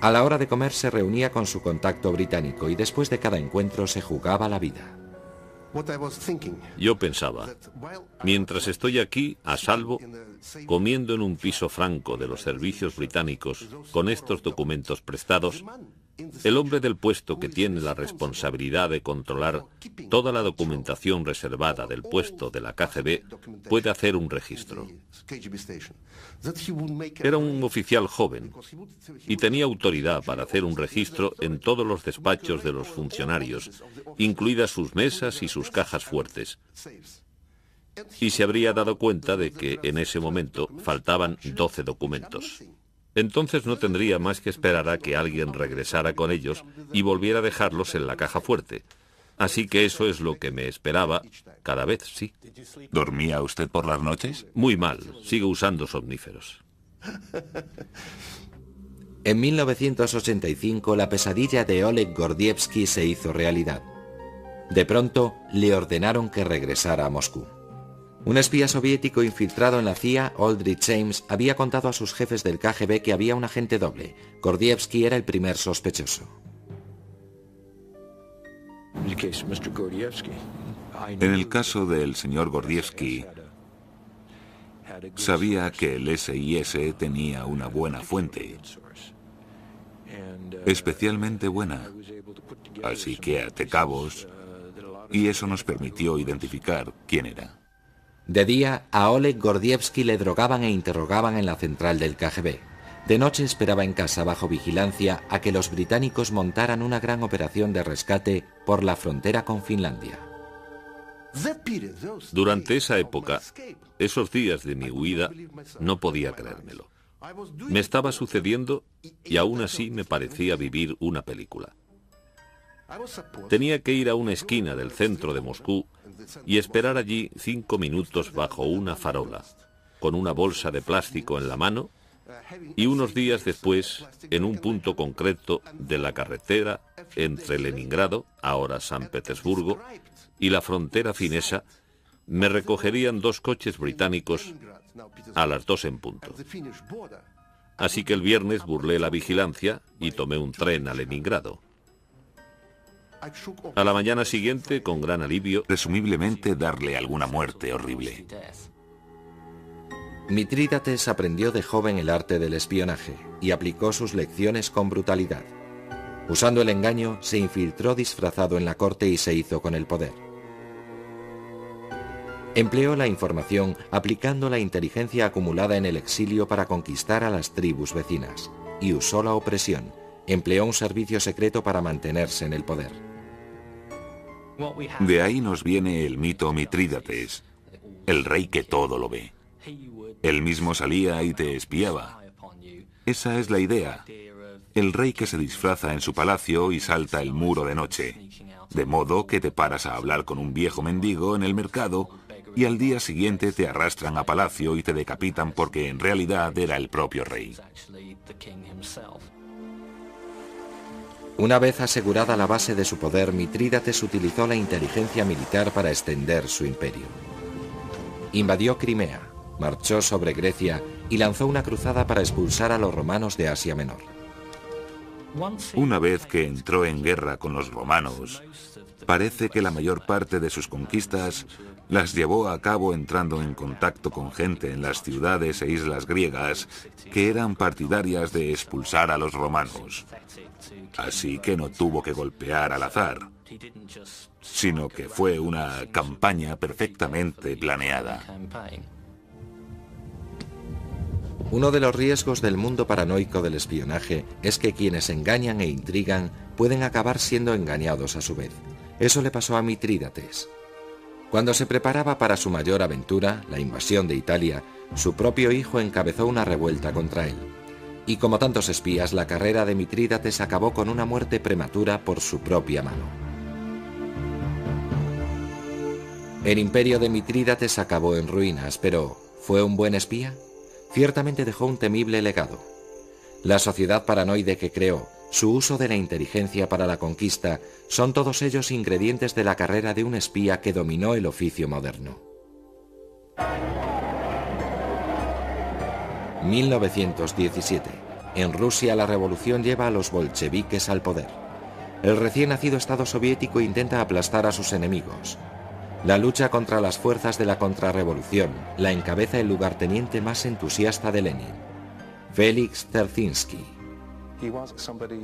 Speaker 1: A la hora de comer se reunía con su contacto británico y después de cada encuentro se jugaba la vida.
Speaker 3: Yo pensaba, mientras estoy aquí, a salvo, comiendo en un piso franco de los servicios británicos con estos documentos prestados, el hombre del puesto que tiene la responsabilidad de controlar toda la documentación reservada del puesto de la KGB puede hacer un registro. Era un oficial joven y tenía autoridad para hacer un registro en todos los despachos de los funcionarios, incluidas sus mesas y sus cajas fuertes. Y se habría dado cuenta de que en ese momento faltaban 12 documentos. Entonces no tendría más que esperar a que alguien regresara con ellos y volviera a dejarlos en la caja fuerte. Así que eso es lo que me esperaba cada vez, sí.
Speaker 2: ¿Dormía usted por las noches?
Speaker 3: Muy mal, sigo usando somníferos.
Speaker 1: En 1985 la pesadilla de Oleg Gordievsky se hizo realidad. De pronto le ordenaron que regresara a Moscú. Un espía soviético infiltrado en la CIA, Aldrich James, había contado a sus jefes del KGB que había un agente doble. Gordievsky era el primer sospechoso.
Speaker 2: En el caso del señor Gordievsky, sabía que el SIS tenía una buena fuente, especialmente buena, así que até cabos, y eso nos permitió identificar quién era.
Speaker 1: De día, a Oleg Gordievsky le drogaban e interrogaban en la central del KGB. De noche esperaba en casa bajo vigilancia a que los británicos montaran una gran operación de rescate por la frontera con Finlandia.
Speaker 3: Durante esa época, esos días de mi huida, no podía creérmelo. Me estaba sucediendo y aún así me parecía vivir una película. Tenía que ir a una esquina del centro de Moscú y esperar allí 5 minutos bajo una farola, con una bolsa de plástico en la mano, y unos días después, en un punto concreto de la carretera entre Leningrado, ahora San Petersburgo, y la frontera finesa, me recogerían 2 coches británicos a las 2 en punto. Así que el viernes burlé la vigilancia y tomé un tren a Leningrado. A la mañana siguiente, con gran alivio,
Speaker 2: Presumiblemente darle alguna muerte horrible.
Speaker 1: Mitrídates aprendió de joven el arte del espionaje y aplicó sus lecciones con brutalidad. Usando el engaño, se infiltró disfrazado en la corte y se hizo con el poder. Empleó la información aplicando la inteligencia acumulada en el exilio para conquistar a las tribus vecinas, y usó la opresión. Empleó un servicio secreto para mantenerse en el poder.
Speaker 2: De ahí nos viene el mito Mitrídates, el rey que todo lo ve. Él mismo salía y te espiaba. Esa es la idea. El rey que se disfraza en su palacio y salta el muro de noche. De modo que te paras a hablar con un viejo mendigo en el mercado y al día siguiente te arrastran a palacio y te decapitan porque en realidad era el propio rey.
Speaker 1: Una vez asegurada la base de su poder, Mitrídates utilizó la inteligencia militar para extender su imperio. Invadió Crimea, marchó sobre Grecia y lanzó una cruzada para expulsar a los romanos de Asia Menor.
Speaker 2: Una vez que entró en guerra con los romanos, parece que la mayor parte de sus conquistas las llevó a cabo entrando en contacto con gente en las ciudades e islas griegas que eran partidarias de expulsar a los romanos. Así que no tuvo que golpear al azar, sino que fue una campaña perfectamente planeada.
Speaker 1: Uno de los riesgos del mundo paranoico del espionaje es que quienes engañan e intrigan pueden acabar siendo engañados a su vez. Eso le pasó a Mitrídates. Cuando se preparaba para su mayor aventura, la invasión de Italia, su propio hijo encabezó una revuelta contra él. Y como tantos espías, la carrera de Mitrídates acabó con una muerte prematura por su propia mano. El imperio de Mitrídates acabó en ruinas, pero ¿fue un buen espía? Ciertamente dejó un temible legado. La sociedad paranoide que creó, su uso de la inteligencia para la conquista, son todos ellos ingredientes de la carrera de un espía que dominó el oficio moderno. 1917. En Rusia la revolución lleva a los bolcheviques al poder. El recién nacido Estado soviético intenta aplastar a sus enemigos. La lucha contra las fuerzas de la contrarrevolución la encabeza el lugarteniente más entusiasta de Lenin, Félix Dzerzhinsky.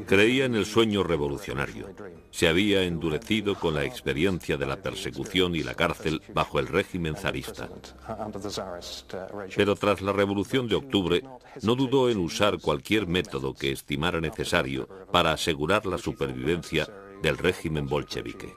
Speaker 3: Creía en el sueño revolucionario. Se había endurecido con la experiencia de la persecución y la cárcel bajo el régimen zarista. Pero tras la Revolución de Octubre, no dudó en usar cualquier método que estimara necesario para asegurar la supervivencia del régimen bolchevique.